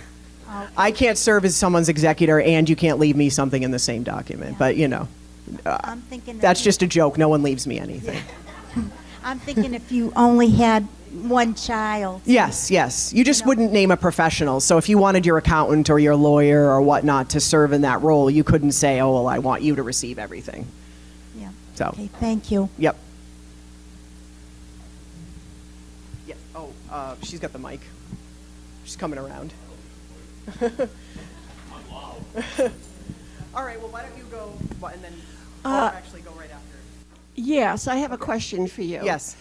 Okay. I can't serve as someone's executor, and you can't leave me something in the same document. Yeah. But, you know, I'm thinking. that's if just a joke. No one leaves me anything. I'm thinking if you only had one child. Yes, yes. You just No. wouldn't name a professional. So if you wanted your accountant or your lawyer or whatnot to serve in that role, you couldn't say, oh, well, I want you to receive everything. Yeah. So, Okay, thank you. yep. Yeah. Oh, she's got the mic. She's coming around. All right, well, why don't you go, and then I'll actually go right after. Yes, I have a question for you. Yes.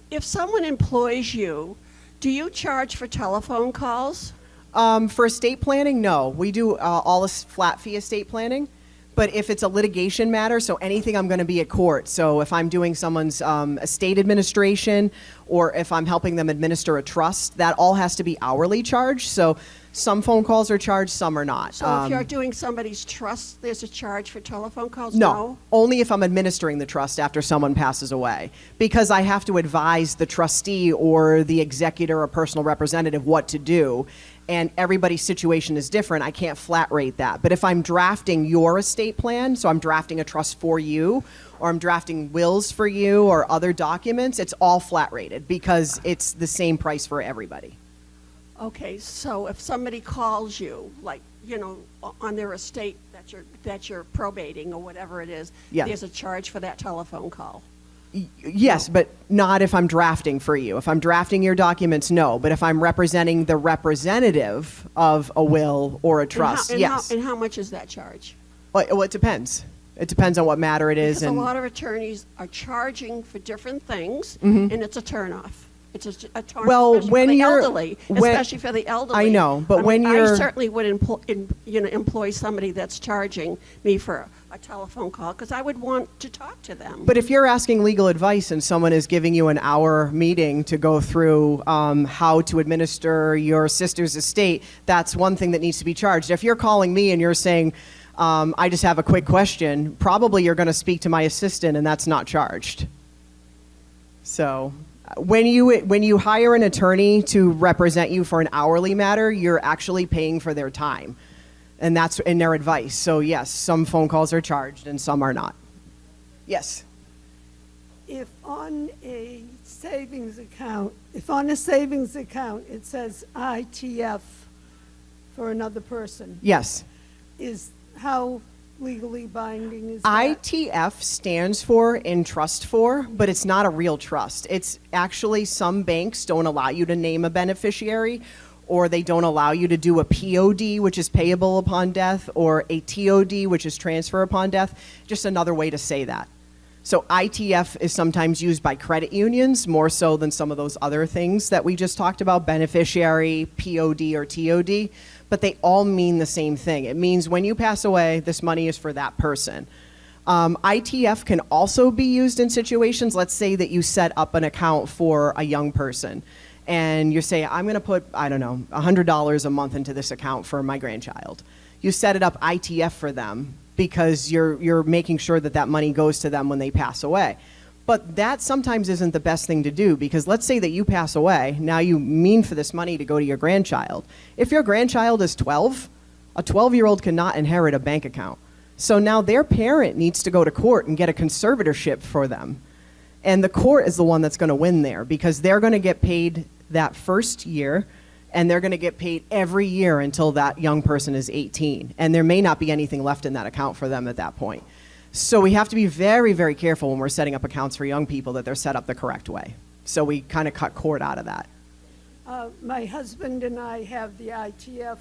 If someone employs you, do you charge for telephone calls? For estate planning, no. We do all this flat fee estate planning. But if it's a litigation matter, so anything I'm going to be at court, so if I'm doing someone's estate administration or if I'm helping them administer a trust, that all has to be hourly charged. So some phone calls are charged, some are not. So if you're doing somebody's trust, there's a charge for telephone calls? No, only if I'm administering the trust after someone passes away, because I have to advise the trustee or the executor or personal representative what to do, and everybody's situation is different. I can't flat rate that. But if I'm drafting your estate plan, so I'm drafting a trust for you, or I'm drafting wills for you or other documents, it's all flat rated because it's the same price for everybody. Okay, so if somebody calls you, like, you know, on their estate that you're probating or whatever it is, Yeah. there's a charge for that telephone call? Yes, but not if I'm drafting for you. If I'm drafting your documents, no. But if I'm representing the representative of a will or a trust, yes. And how much is that charge? Well, it depends. It depends on what matter it is. Because And a lot of attorneys are charging for different things, Mm-hmm. and it's a turnoff. It's a turn, Well, especially when for the you're- elderly. when- Especially for the elderly. I know, but I when mean, you're- I certainly would employ somebody that's charging me for a telephone call, because I would want to talk to them. But if you're asking legal advice and someone is giving you an hour meeting to go through how to administer your sister's estate, that's one thing that needs to be charged. If you're calling me and you're saying, I just have a quick question, probably you're going to speak to my assistant, and that's not charged. So when you hire an attorney to represent you for an hourly matter, you're actually paying for their time, and that's in their advice. So yes, some phone calls are charged and some are not. Yes. If on a savings account, it says ITF for another person, Yes. is how legally binding is that? ITF stands for in trust for, but it's not a real trust. It's actually, some banks don't allow you to name a beneficiary, or they don't allow you to do a POD, which is payable upon death, or a TOD, which is transfer upon death. Just another way to say that. So ITF is sometimes used by credit unions more so than some of those other things that we just talked about, beneficiary, POD, or TOD, but they all mean the same thing. It means when you pass away, this money is for that person. ITF can also be used in situations, let's say that you set up an account for a young person, and you say, I'm going to put, I don't know, $100 a month into this account for my grandchild. You set it up ITF for them, because you're making sure that that money goes to them when they pass away. But that sometimes isn't the best thing to do, because let's say that you pass away, now you mean for this money to go to your grandchild. If your grandchild is 12, a 12-year-old cannot inherit a bank account. So now their parent needs to go to court and get a conservatorship for them. And the court is the one that's going to win there, because they're going to get paid that first year, and they're going to get paid every year until that young person is 18. And there may not be anything left in that account for them at that point. So we have to be very, very careful when we're setting up accounts for young people that they're set up the correct way. So we kind of cut court out of that. My husband and I have the ITF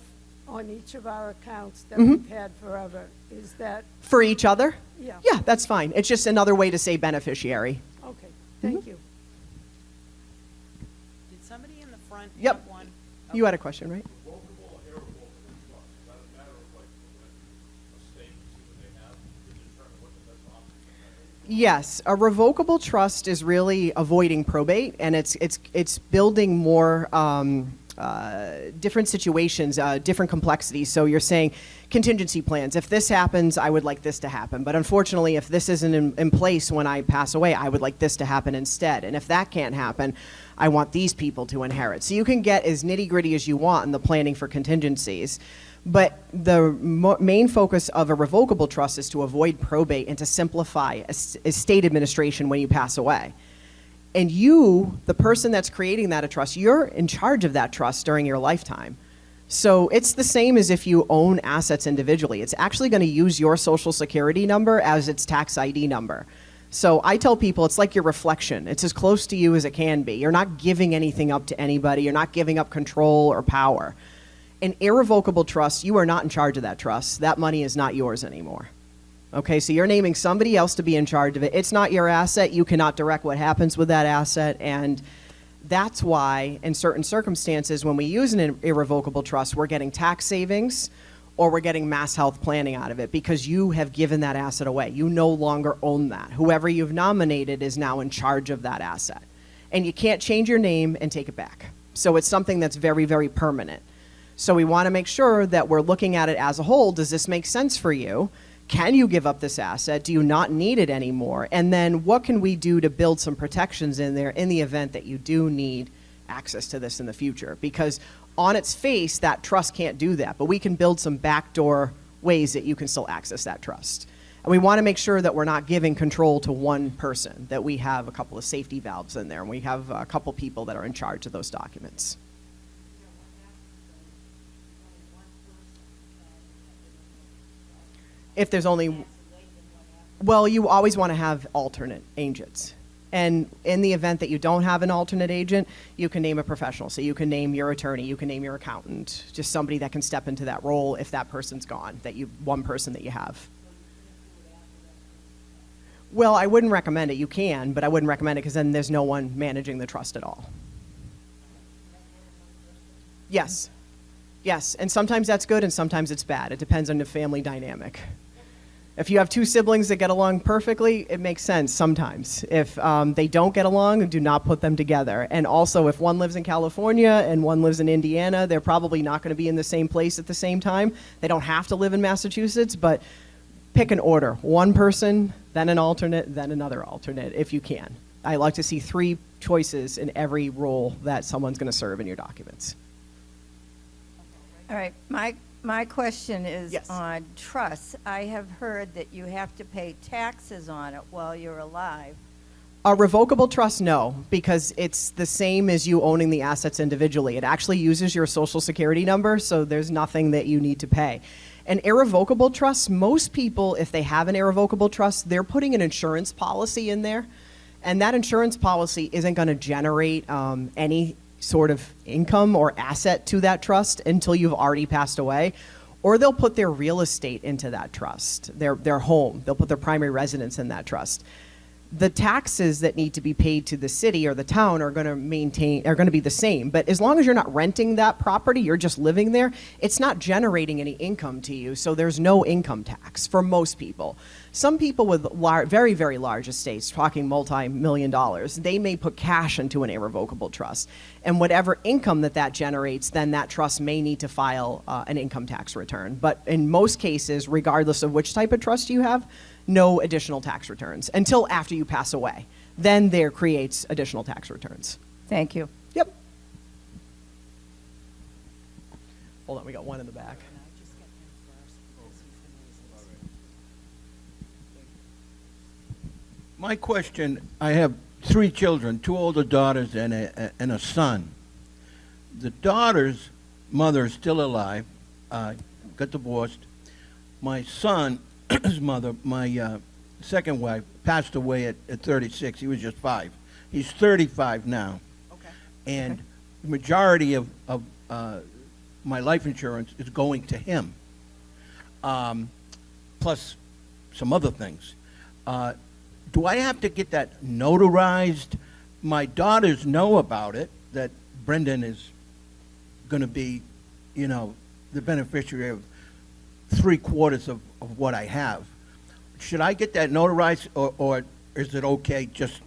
on each of our accounts that Mm-hmm. we've had forever. Is that, For each other? yeah? Yeah, that's fine. It's just another way to say beneficiary. Okay, Mm-hmm. thank you. Did somebody in the front Yep. have one? You had a question, right? Yes, a revocable trust is really avoiding probate, and it's building more different situations, different complexities. So you're saying contingency plans. If this happens, I would like this to happen. But unfortunately, if this isn't in place when I pass away, I would like this to happen instead. And if that can't happen, I want these people to inherit. So you can get as nitty-gritty as you want in the planning for contingencies. But the main focus of a revocable trust is to avoid probate and to simplify estate administration when you pass away. And you, the person that's creating that trust, you're in charge of that trust during your lifetime. So it's the same as if you own assets individually. It's actually going to use your social security number as its tax ID number. So I tell people it's like your reflection. It's as close to you as it can be. You're not giving anything up to anybody. You're not giving up control or power. An irrevocable trust, you are not in charge of that trust. That money is not yours anymore. Okay, so you're naming somebody else to be in charge of it. It's not your asset. You cannot direct what happens with that asset. And that's why, in certain circumstances, when we use an irrevocable trust, we're getting tax savings or we're getting mass health planning out of it because you have given that asset away. You no longer own that. Whoever you've nominated is now in charge of that asset. And you can't change your name and take it back. So it's something that's very, very permanent. So we want to make sure that we're looking at it as a whole. Does this make sense for you? Can you give up this asset? Do you not need it anymore? And then what can we do to build some protections in there in the event that you do need access to this in the future? Because on its face, that trust can't do that, but we can build some backdoor ways that you can still access that trust. And we want to make sure that we're not giving control to one person, that we have a couple of safety valves in there, and we have a couple people that are in charge of those documents. If there's only, well, you always want to have alternate agents. And in the event that you don't have an alternate agent, you can name a professional. So you can name your attorney, you can name your accountant, just somebody that can step into that role if that person's gone, one person that you have. Well, I wouldn't recommend it. You can, but I wouldn't recommend it because then there's no one managing the trust at all. Yes. Yes, and sometimes that's good and sometimes it's bad. It depends on the family dynamic. If you have two siblings that get along perfectly, it makes sense sometimes. If they don't get along, do not put them together. And also, if one lives in California and one lives in Indiana, they're probably not going to be in the same place at the same time. They don't have to live in Massachusetts, but pick an order. One person, then an alternate, then another alternate, if you can. I like to see 3 choices in every role that someone's going to serve in your documents. All right, my question is Yes. on trusts. I have heard that you have to pay taxes on it while you're alive. A revocable trust, no, because it's the same as you owning the assets individually. It actually uses your social security number, so there's nothing that you need to pay. An irrevocable trust, most people, if they have an irrevocable trust, they're putting an insurance policy in there, and that insurance policy isn't going to generate any sort of income or asset to that trust until you've already passed away. Or they'll put their real estate into that trust, their home. They'll put their primary residence in that trust. The taxes that need to be paid to the city or the town are going to be the same. But as long as you're not renting that property, you're just living there, it's not generating any income to you. So there's no income tax for most people. Some people with very, very large estates, talking multi-million dollars, they may put cash into an irrevocable trust. And whatever income that generates, then that trust may need to file an income tax return. But in most cases, regardless of which type of trust you have, no additional tax returns until after you pass away. Then there creates additional tax returns. Thank you. Yep. Hold on, we got one in the back. My question, I have 3 children, 2 older daughters and a son. The daughter's mother is still alive, got divorced. My son's mother, my second wife, passed away at 36. He was just 5. He's 35 now. Okay. And the majority of my life insurance is going to him, plus some other things. Do I have to get that notarized? My daughters know about it, that Brendan is going to be, the beneficiary of 3/4 of what I have. Should I get that notarized, or is it okay just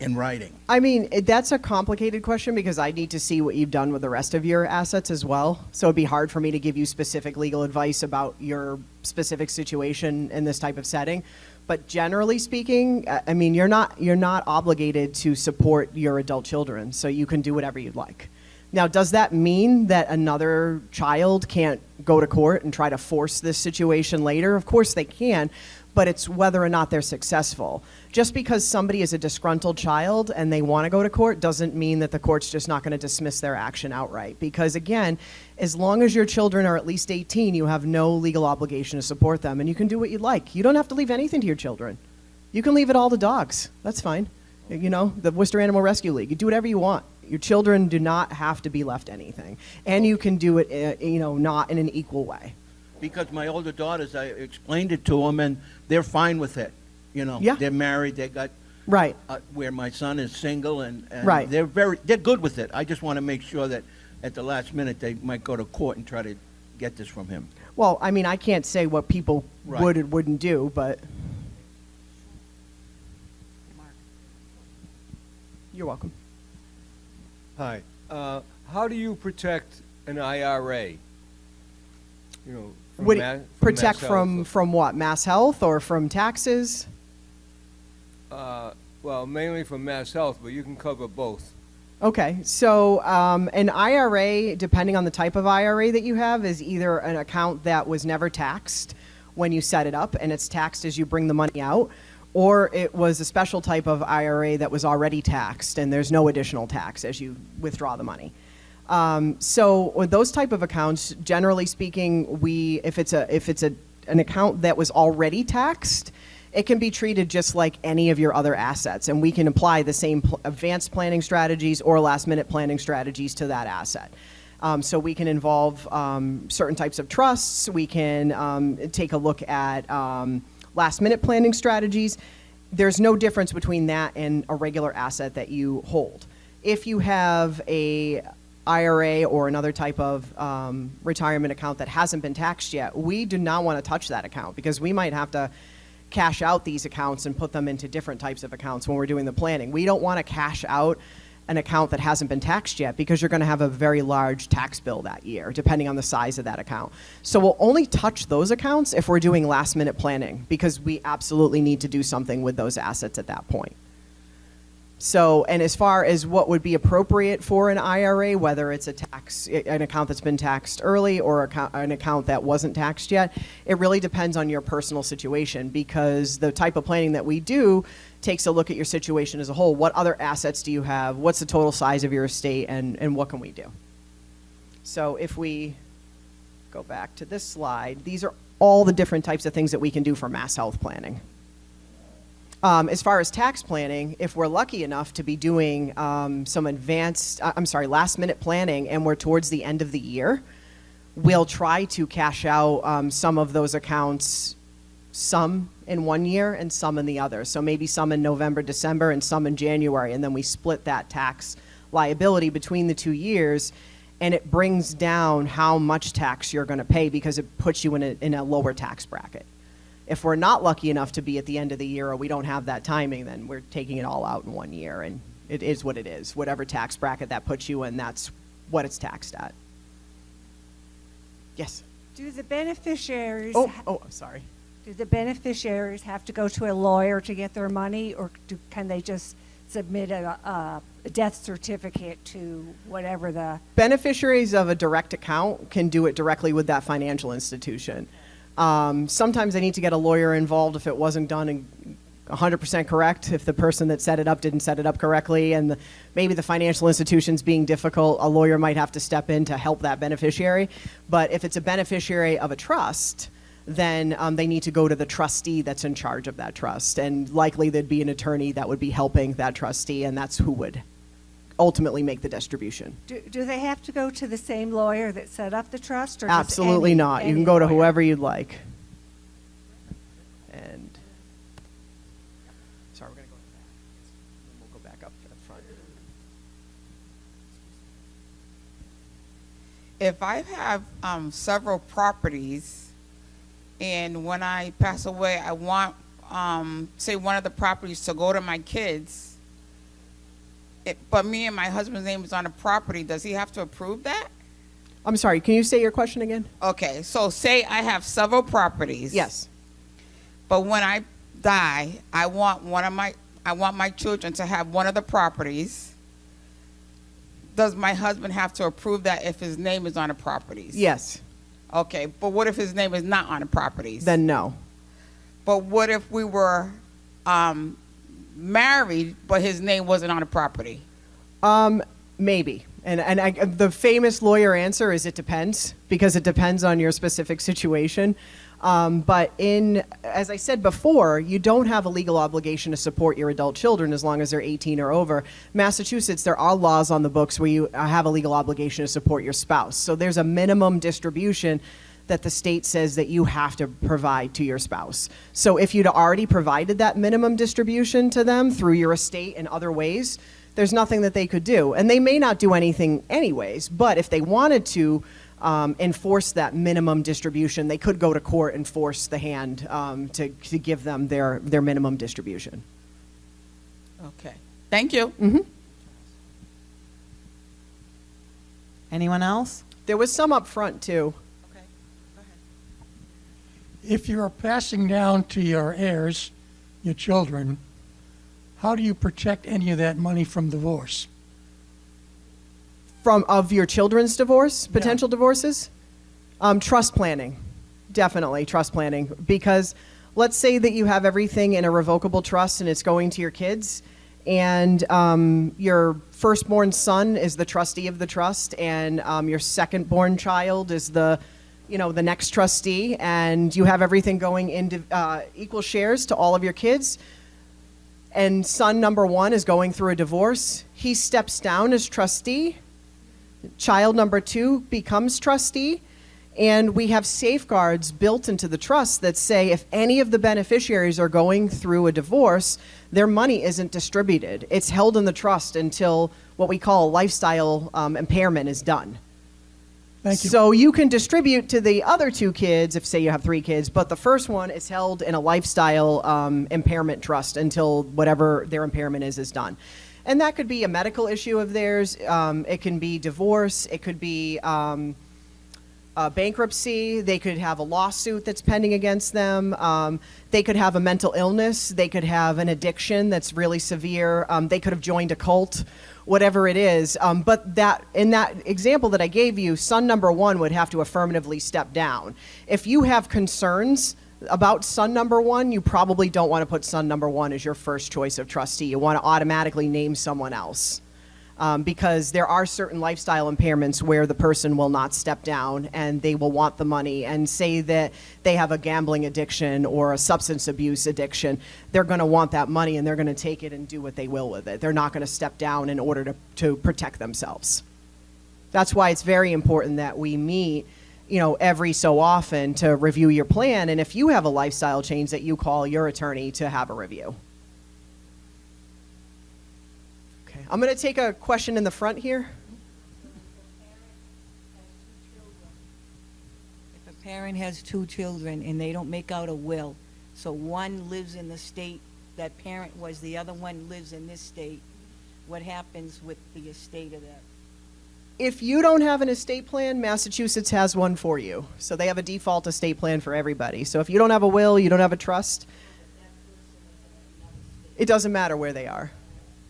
in writing? I mean, that's a complicated question because I need to see what you've done with the rest of your assets as well. So it'd be hard for me to give you specific legal advice about your specific situation in this type of setting. But generally speaking, I mean, you're not obligated to support your adult children, so you can do whatever you'd like. Now, does that mean that another child can't go to court and try to force this situation later? Of course they can, but it's whether or not they're successful. Just because somebody is a disgruntled child and they want to go to court doesn't mean that the court's just not going to dismiss their action outright. Because again, as long as your children are at least 18, you have no legal obligation to support them, and you can do what you'd like. You don't have to leave anything to your children. You can leave it all to dogs. That's fine. You know, the Worcester Animal Rescue League. You do whatever you want. Your children do not have to be left anything. And you can do it, not in an equal way. Because my older daughters, I explained it to them, and they're fine with it. Yeah. They're married. They got Right. where my son is single, and Right. they're good with it. I just want to make sure that at the last minute they might go to court and try to get this from him. Well, I mean, I can't say what people Right. would and wouldn't do, but you're welcome. Hi. How do you protect an IRA? Would ma- it protect mass from what? Mass health or from taxes? health? Well, mainly from mass health, but you can cover both. Okay, so an IRA, depending on the type of IRA that you have, is either an account that was never taxed when you set it up and it's taxed as you bring the money out, or it was a special type of IRA that was already taxed and there's no additional tax as you withdraw the money. So with those type of accounts, generally speaking, if it's an account that was already taxed, it can be treated just like any of your other assets, and we can apply the same advanced planning strategies or last-minute planning strategies to that asset. So we can involve certain types of trusts. We can take a look at last-minute planning strategies. There's no difference between that and a regular asset that you hold. If you have a IRA or another type of retirement account that hasn't been taxed yet, we do not want to touch that account because we might have to cash out these accounts and put them into different types of accounts when we're doing the planning. We don't want to cash out an account that hasn't been taxed yet because you're going to have a very large tax bill that year, depending on the size of that account. So we'll only touch those accounts if we're doing last minute planning because we absolutely need to do something with those assets at that point. So, and as far as what would be appropriate for an IRA, whether it's an account that's been taxed early or an account that wasn't taxed yet, it really depends on your personal situation because the type of planning that we do takes a look at your situation as a whole. What other assets do you have? What's the total size of your estate, and what can we do? So if we go back to this slide, these are all the different types of things that we can do for mass health planning. As far as tax planning, if we're lucky enough to be doing some last-minute planning and we're towards the end of the year, we'll try to cash out some of those accounts, some in one year and some in the other. So maybe some in November, December, and some in January, and then we split that tax liability between the 2 years, and it brings down how much tax you're going to pay because it puts you in a lower tax bracket. If we're not lucky enough to be at the end of the year or we don't have that timing, then we're taking it all out in 1 year, and it is what it is. Whatever tax bracket that puts you in, that's what it's taxed at. Yes? Do the beneficiaries I'm sorry. do the beneficiaries have to go to a lawyer to get their money, or can they just submit a death certificate to whatever the... Beneficiaries of a direct account can do it directly with that financial institution. Sometimes they need to get a lawyer involved if it wasn't done 100% correct, if the person that set it up didn't set it up correctly, and maybe the financial institution's being difficult, a lawyer might have to step in to help that beneficiary. But if it's a beneficiary of a trust, then they need to go to the trustee that's in charge of that trust, and likely there'd be an attorney that would be helping that trustee, and that's who would ultimately make the distribution. Do they have to go to the same lawyer that set up the trust? Or Absolutely not. You can go to whoever you'd like. And sorry, we're going to go to the back. And we'll go back up to the front. If I have several properties, and when I pass away, I want, say, one of the properties to go to my kids, but me and my husband's name is on the property, does he have to approve that? I'm sorry, can you say your question again? Okay, so say I have several properties. Yes. But when I die, I want my children to have one of the properties. Does my husband have to approve that if his name is on the properties? Yes. Okay, but what if his name is not on the properties? Then no. But what if we were married, but his name wasn't on the property? Maybe. And the famous lawyer answer is it depends, because it depends on your specific situation. But as I said before, you don't have a legal obligation to support your adult children as long as they're 18 or over. Massachusetts, there are laws on the books where you have a legal obligation to support your spouse. So there's a minimum distribution that the state says that you have to provide to your spouse. So if you'd already provided that minimum distribution to them through your estate and other ways, there's nothing that they could do. And they may not do anything anyways, but if they wanted to enforce that minimum distribution, they could go to court and force the hand to give them their minimum distribution. Okay, thank you. Mm-hmm. Anyone else? There was some up front too. Okay, go ahead. If you're passing down to your heirs, your children, how do you protect any of that money from divorce? Of your children's divorce, potential divorces? Trust planning, definitely trust planning. Because let's say that you have everything in a revocable trust and it's going to your kids, and your firstborn son is the trustee of the trust, and your secondborn child is the next trustee, and you have everything going into equal shares to all of your kids, and son number one is going through a divorce. He steps down as trustee. Child number two becomes trustee, and we have safeguards built into the trust that say if any of the beneficiaries are going through a divorce, their money isn't distributed. It's held in the trust until what we call a lifestyle impairment is done. Thank you. So you can distribute to the other two kids if, say, you have 3 kids, but the first one is held in a lifestyle impairment trust until whatever their impairment is done. And that could be a medical issue of theirs. It can be divorce. It could be bankruptcy. They could have a lawsuit that's pending against them. They could have a mental illness. They could have an addiction that's really severe. They could have joined a cult, whatever it is. But in that example that I gave you, son number one would have to affirmatively step down. If you have concerns about son number one, you probably don't want to put son number one as your first choice of trustee. You want to automatically name someone else, because there are certain lifestyle impairments where the person will not step down and they will want the money, and say that they have a gambling addiction or a substance abuse addiction. They're going to want that money and they're going to take it and do what they will with it. They're not going to step down in order to protect themselves. That's why it's very important that we meet every so often to review your plan. And if you have a lifestyle change, that you call your attorney to have a review. Okay, I'm going to take a question in the front here. If a parent has 2 children and they don't make out a will, so one lives in the state that parent was, the other one lives in this state, what happens with the estate of that? If you don't have an estate plan, Massachusetts has one for you. So they have a default estate plan for everybody. So if you don't have a will, you don't have a trust, it doesn't matter where they are.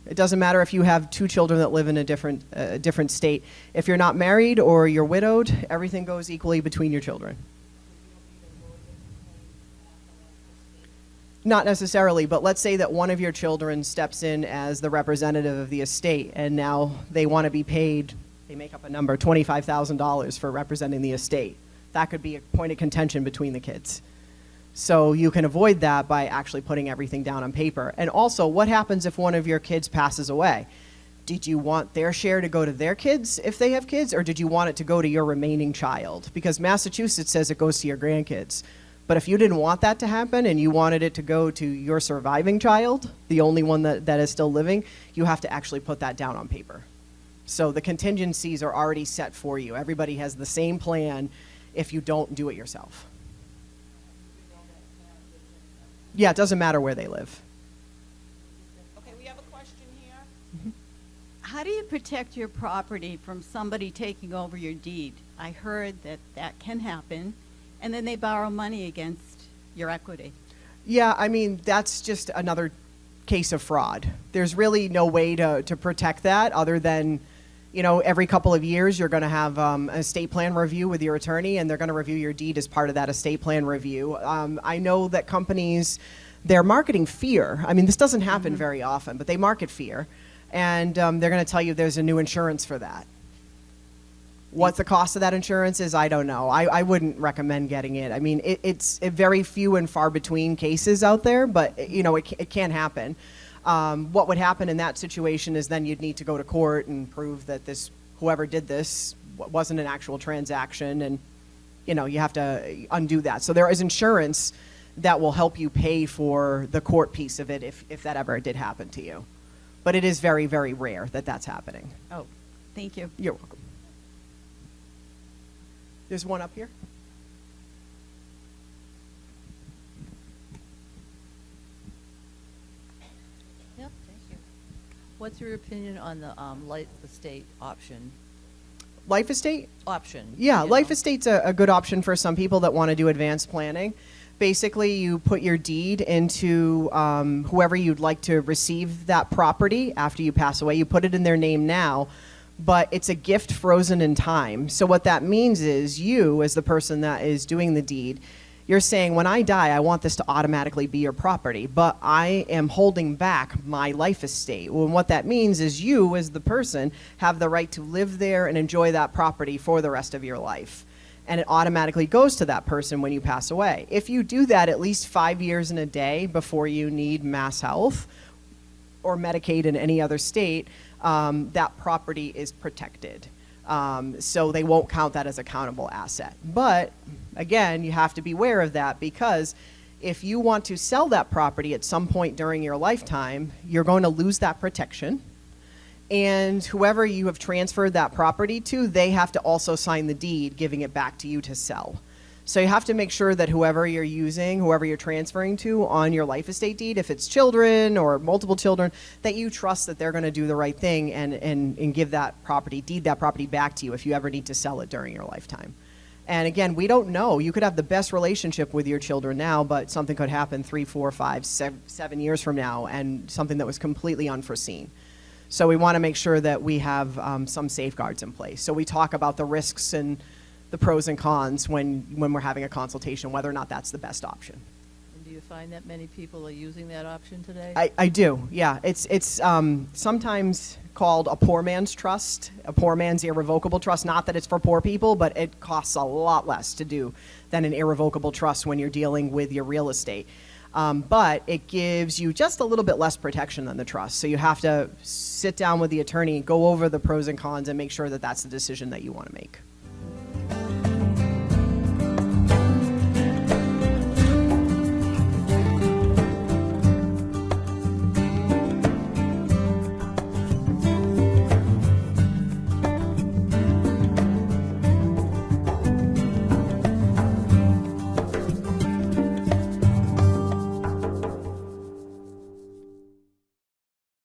It doesn't matter if you have 2 children that live in a different state. If you're not married or you're widowed, everything goes equally between your children. Not necessarily, but let's say that one of your children steps in as the representative of the estate, and now they want to be paid, they make up a number, $25,000 for representing the estate. That could be a point of contention between the kids. So you can avoid that by actually putting everything down on paper. And also, what happens if one of your kids passes away? Did you want their share to go to their kids if they have kids, or did you want it to go to your remaining child? Because Massachusetts says it goes to your grandkids. But if you didn't want that to happen and you wanted it to go to your surviving child, the only one that is still living, you have to actually put that down on paper. So the contingencies are already set for you. Everybody has the same plan if you don't do it yourself. Yeah, it doesn't matter where they live. Okay, we have a question here. How do you protect your property from somebody taking over your deed? I heard that that can happen, and then they borrow money against your equity. Yeah, I mean, that's just another case of fraud. There's really no way to protect that other than, you know, every couple of years you're going to have an estate plan review with your attorney, and they're going to review your deed as part of that estate plan review. I know that companies, they're marketing fear. I mean, this doesn't happen very often, but they market fear. And they're going to tell you there's a new insurance for that. What the cost of that insurance is, I don't know. I wouldn't recommend getting it. I mean, it's a very few and far between cases out there, but you know, it can happen. What would happen in that situation is then you'd need to go to court and prove that whoever did this wasn't an actual transaction, and you know, you have to undo that. So there is insurance that will help you pay for the court piece of it if that ever did happen to you. But it is very, very rare that that's happening. Oh, thank you. You're welcome. There's one up here. Yep, thank you. What's your opinion on the life estate option? Life estate? Option. Yeah, you life know. estate's a good option for some people that want to do advanced planning. Basically, you put your deed into whoever you'd like to receive that property after you pass away. You put it in their name now, but it's a gift frozen in time. So what that means is you, as the person that is doing the deed, you're saying, when I die, I want this to automatically be your property, but I am holding back my life estate. Well, what that means is you, as the person, have the right to live there and enjoy that property for the rest of your life. And it automatically goes to that person when you pass away. If you do that at least 5 years and a day before you need mass health or Medicaid in any other state, that property is protected. So they won't count that as a countable asset. But again, you have to be aware of that, because if you want to sell that property at some point during your lifetime, you're going to lose that protection. And whoever you have transferred that property to, they have to also sign the deed giving it back to you to sell. So you have to make sure that whoever you're using, whoever you're transferring to on your life estate deed, if it's children or multiple children, that you trust that they're going to do the right thing and give that property, deed that property back to you if you ever need to sell it during your lifetime. And again, we don't know. You could have the best relationship with your children now, but something could happen 3, 4, 5, 7 years from now, and something that was completely unforeseen. So we want to make sure that we have some safeguards in place. So we talk about the risks and the pros and cons when we're having a consultation, whether or not that's the best option. And do you find that many people are using that option today? I do, yeah. It's sometimes called a poor man's trust, a poor man's irrevocable trust. Not that it's for poor people, but it costs a lot less to do than an irrevocable trust when you're dealing with your real estate. But it gives you just a little bit less protection than the trust. So you have to sit down with the attorney, go over the pros and cons, and make sure that that's the decision that you want to make.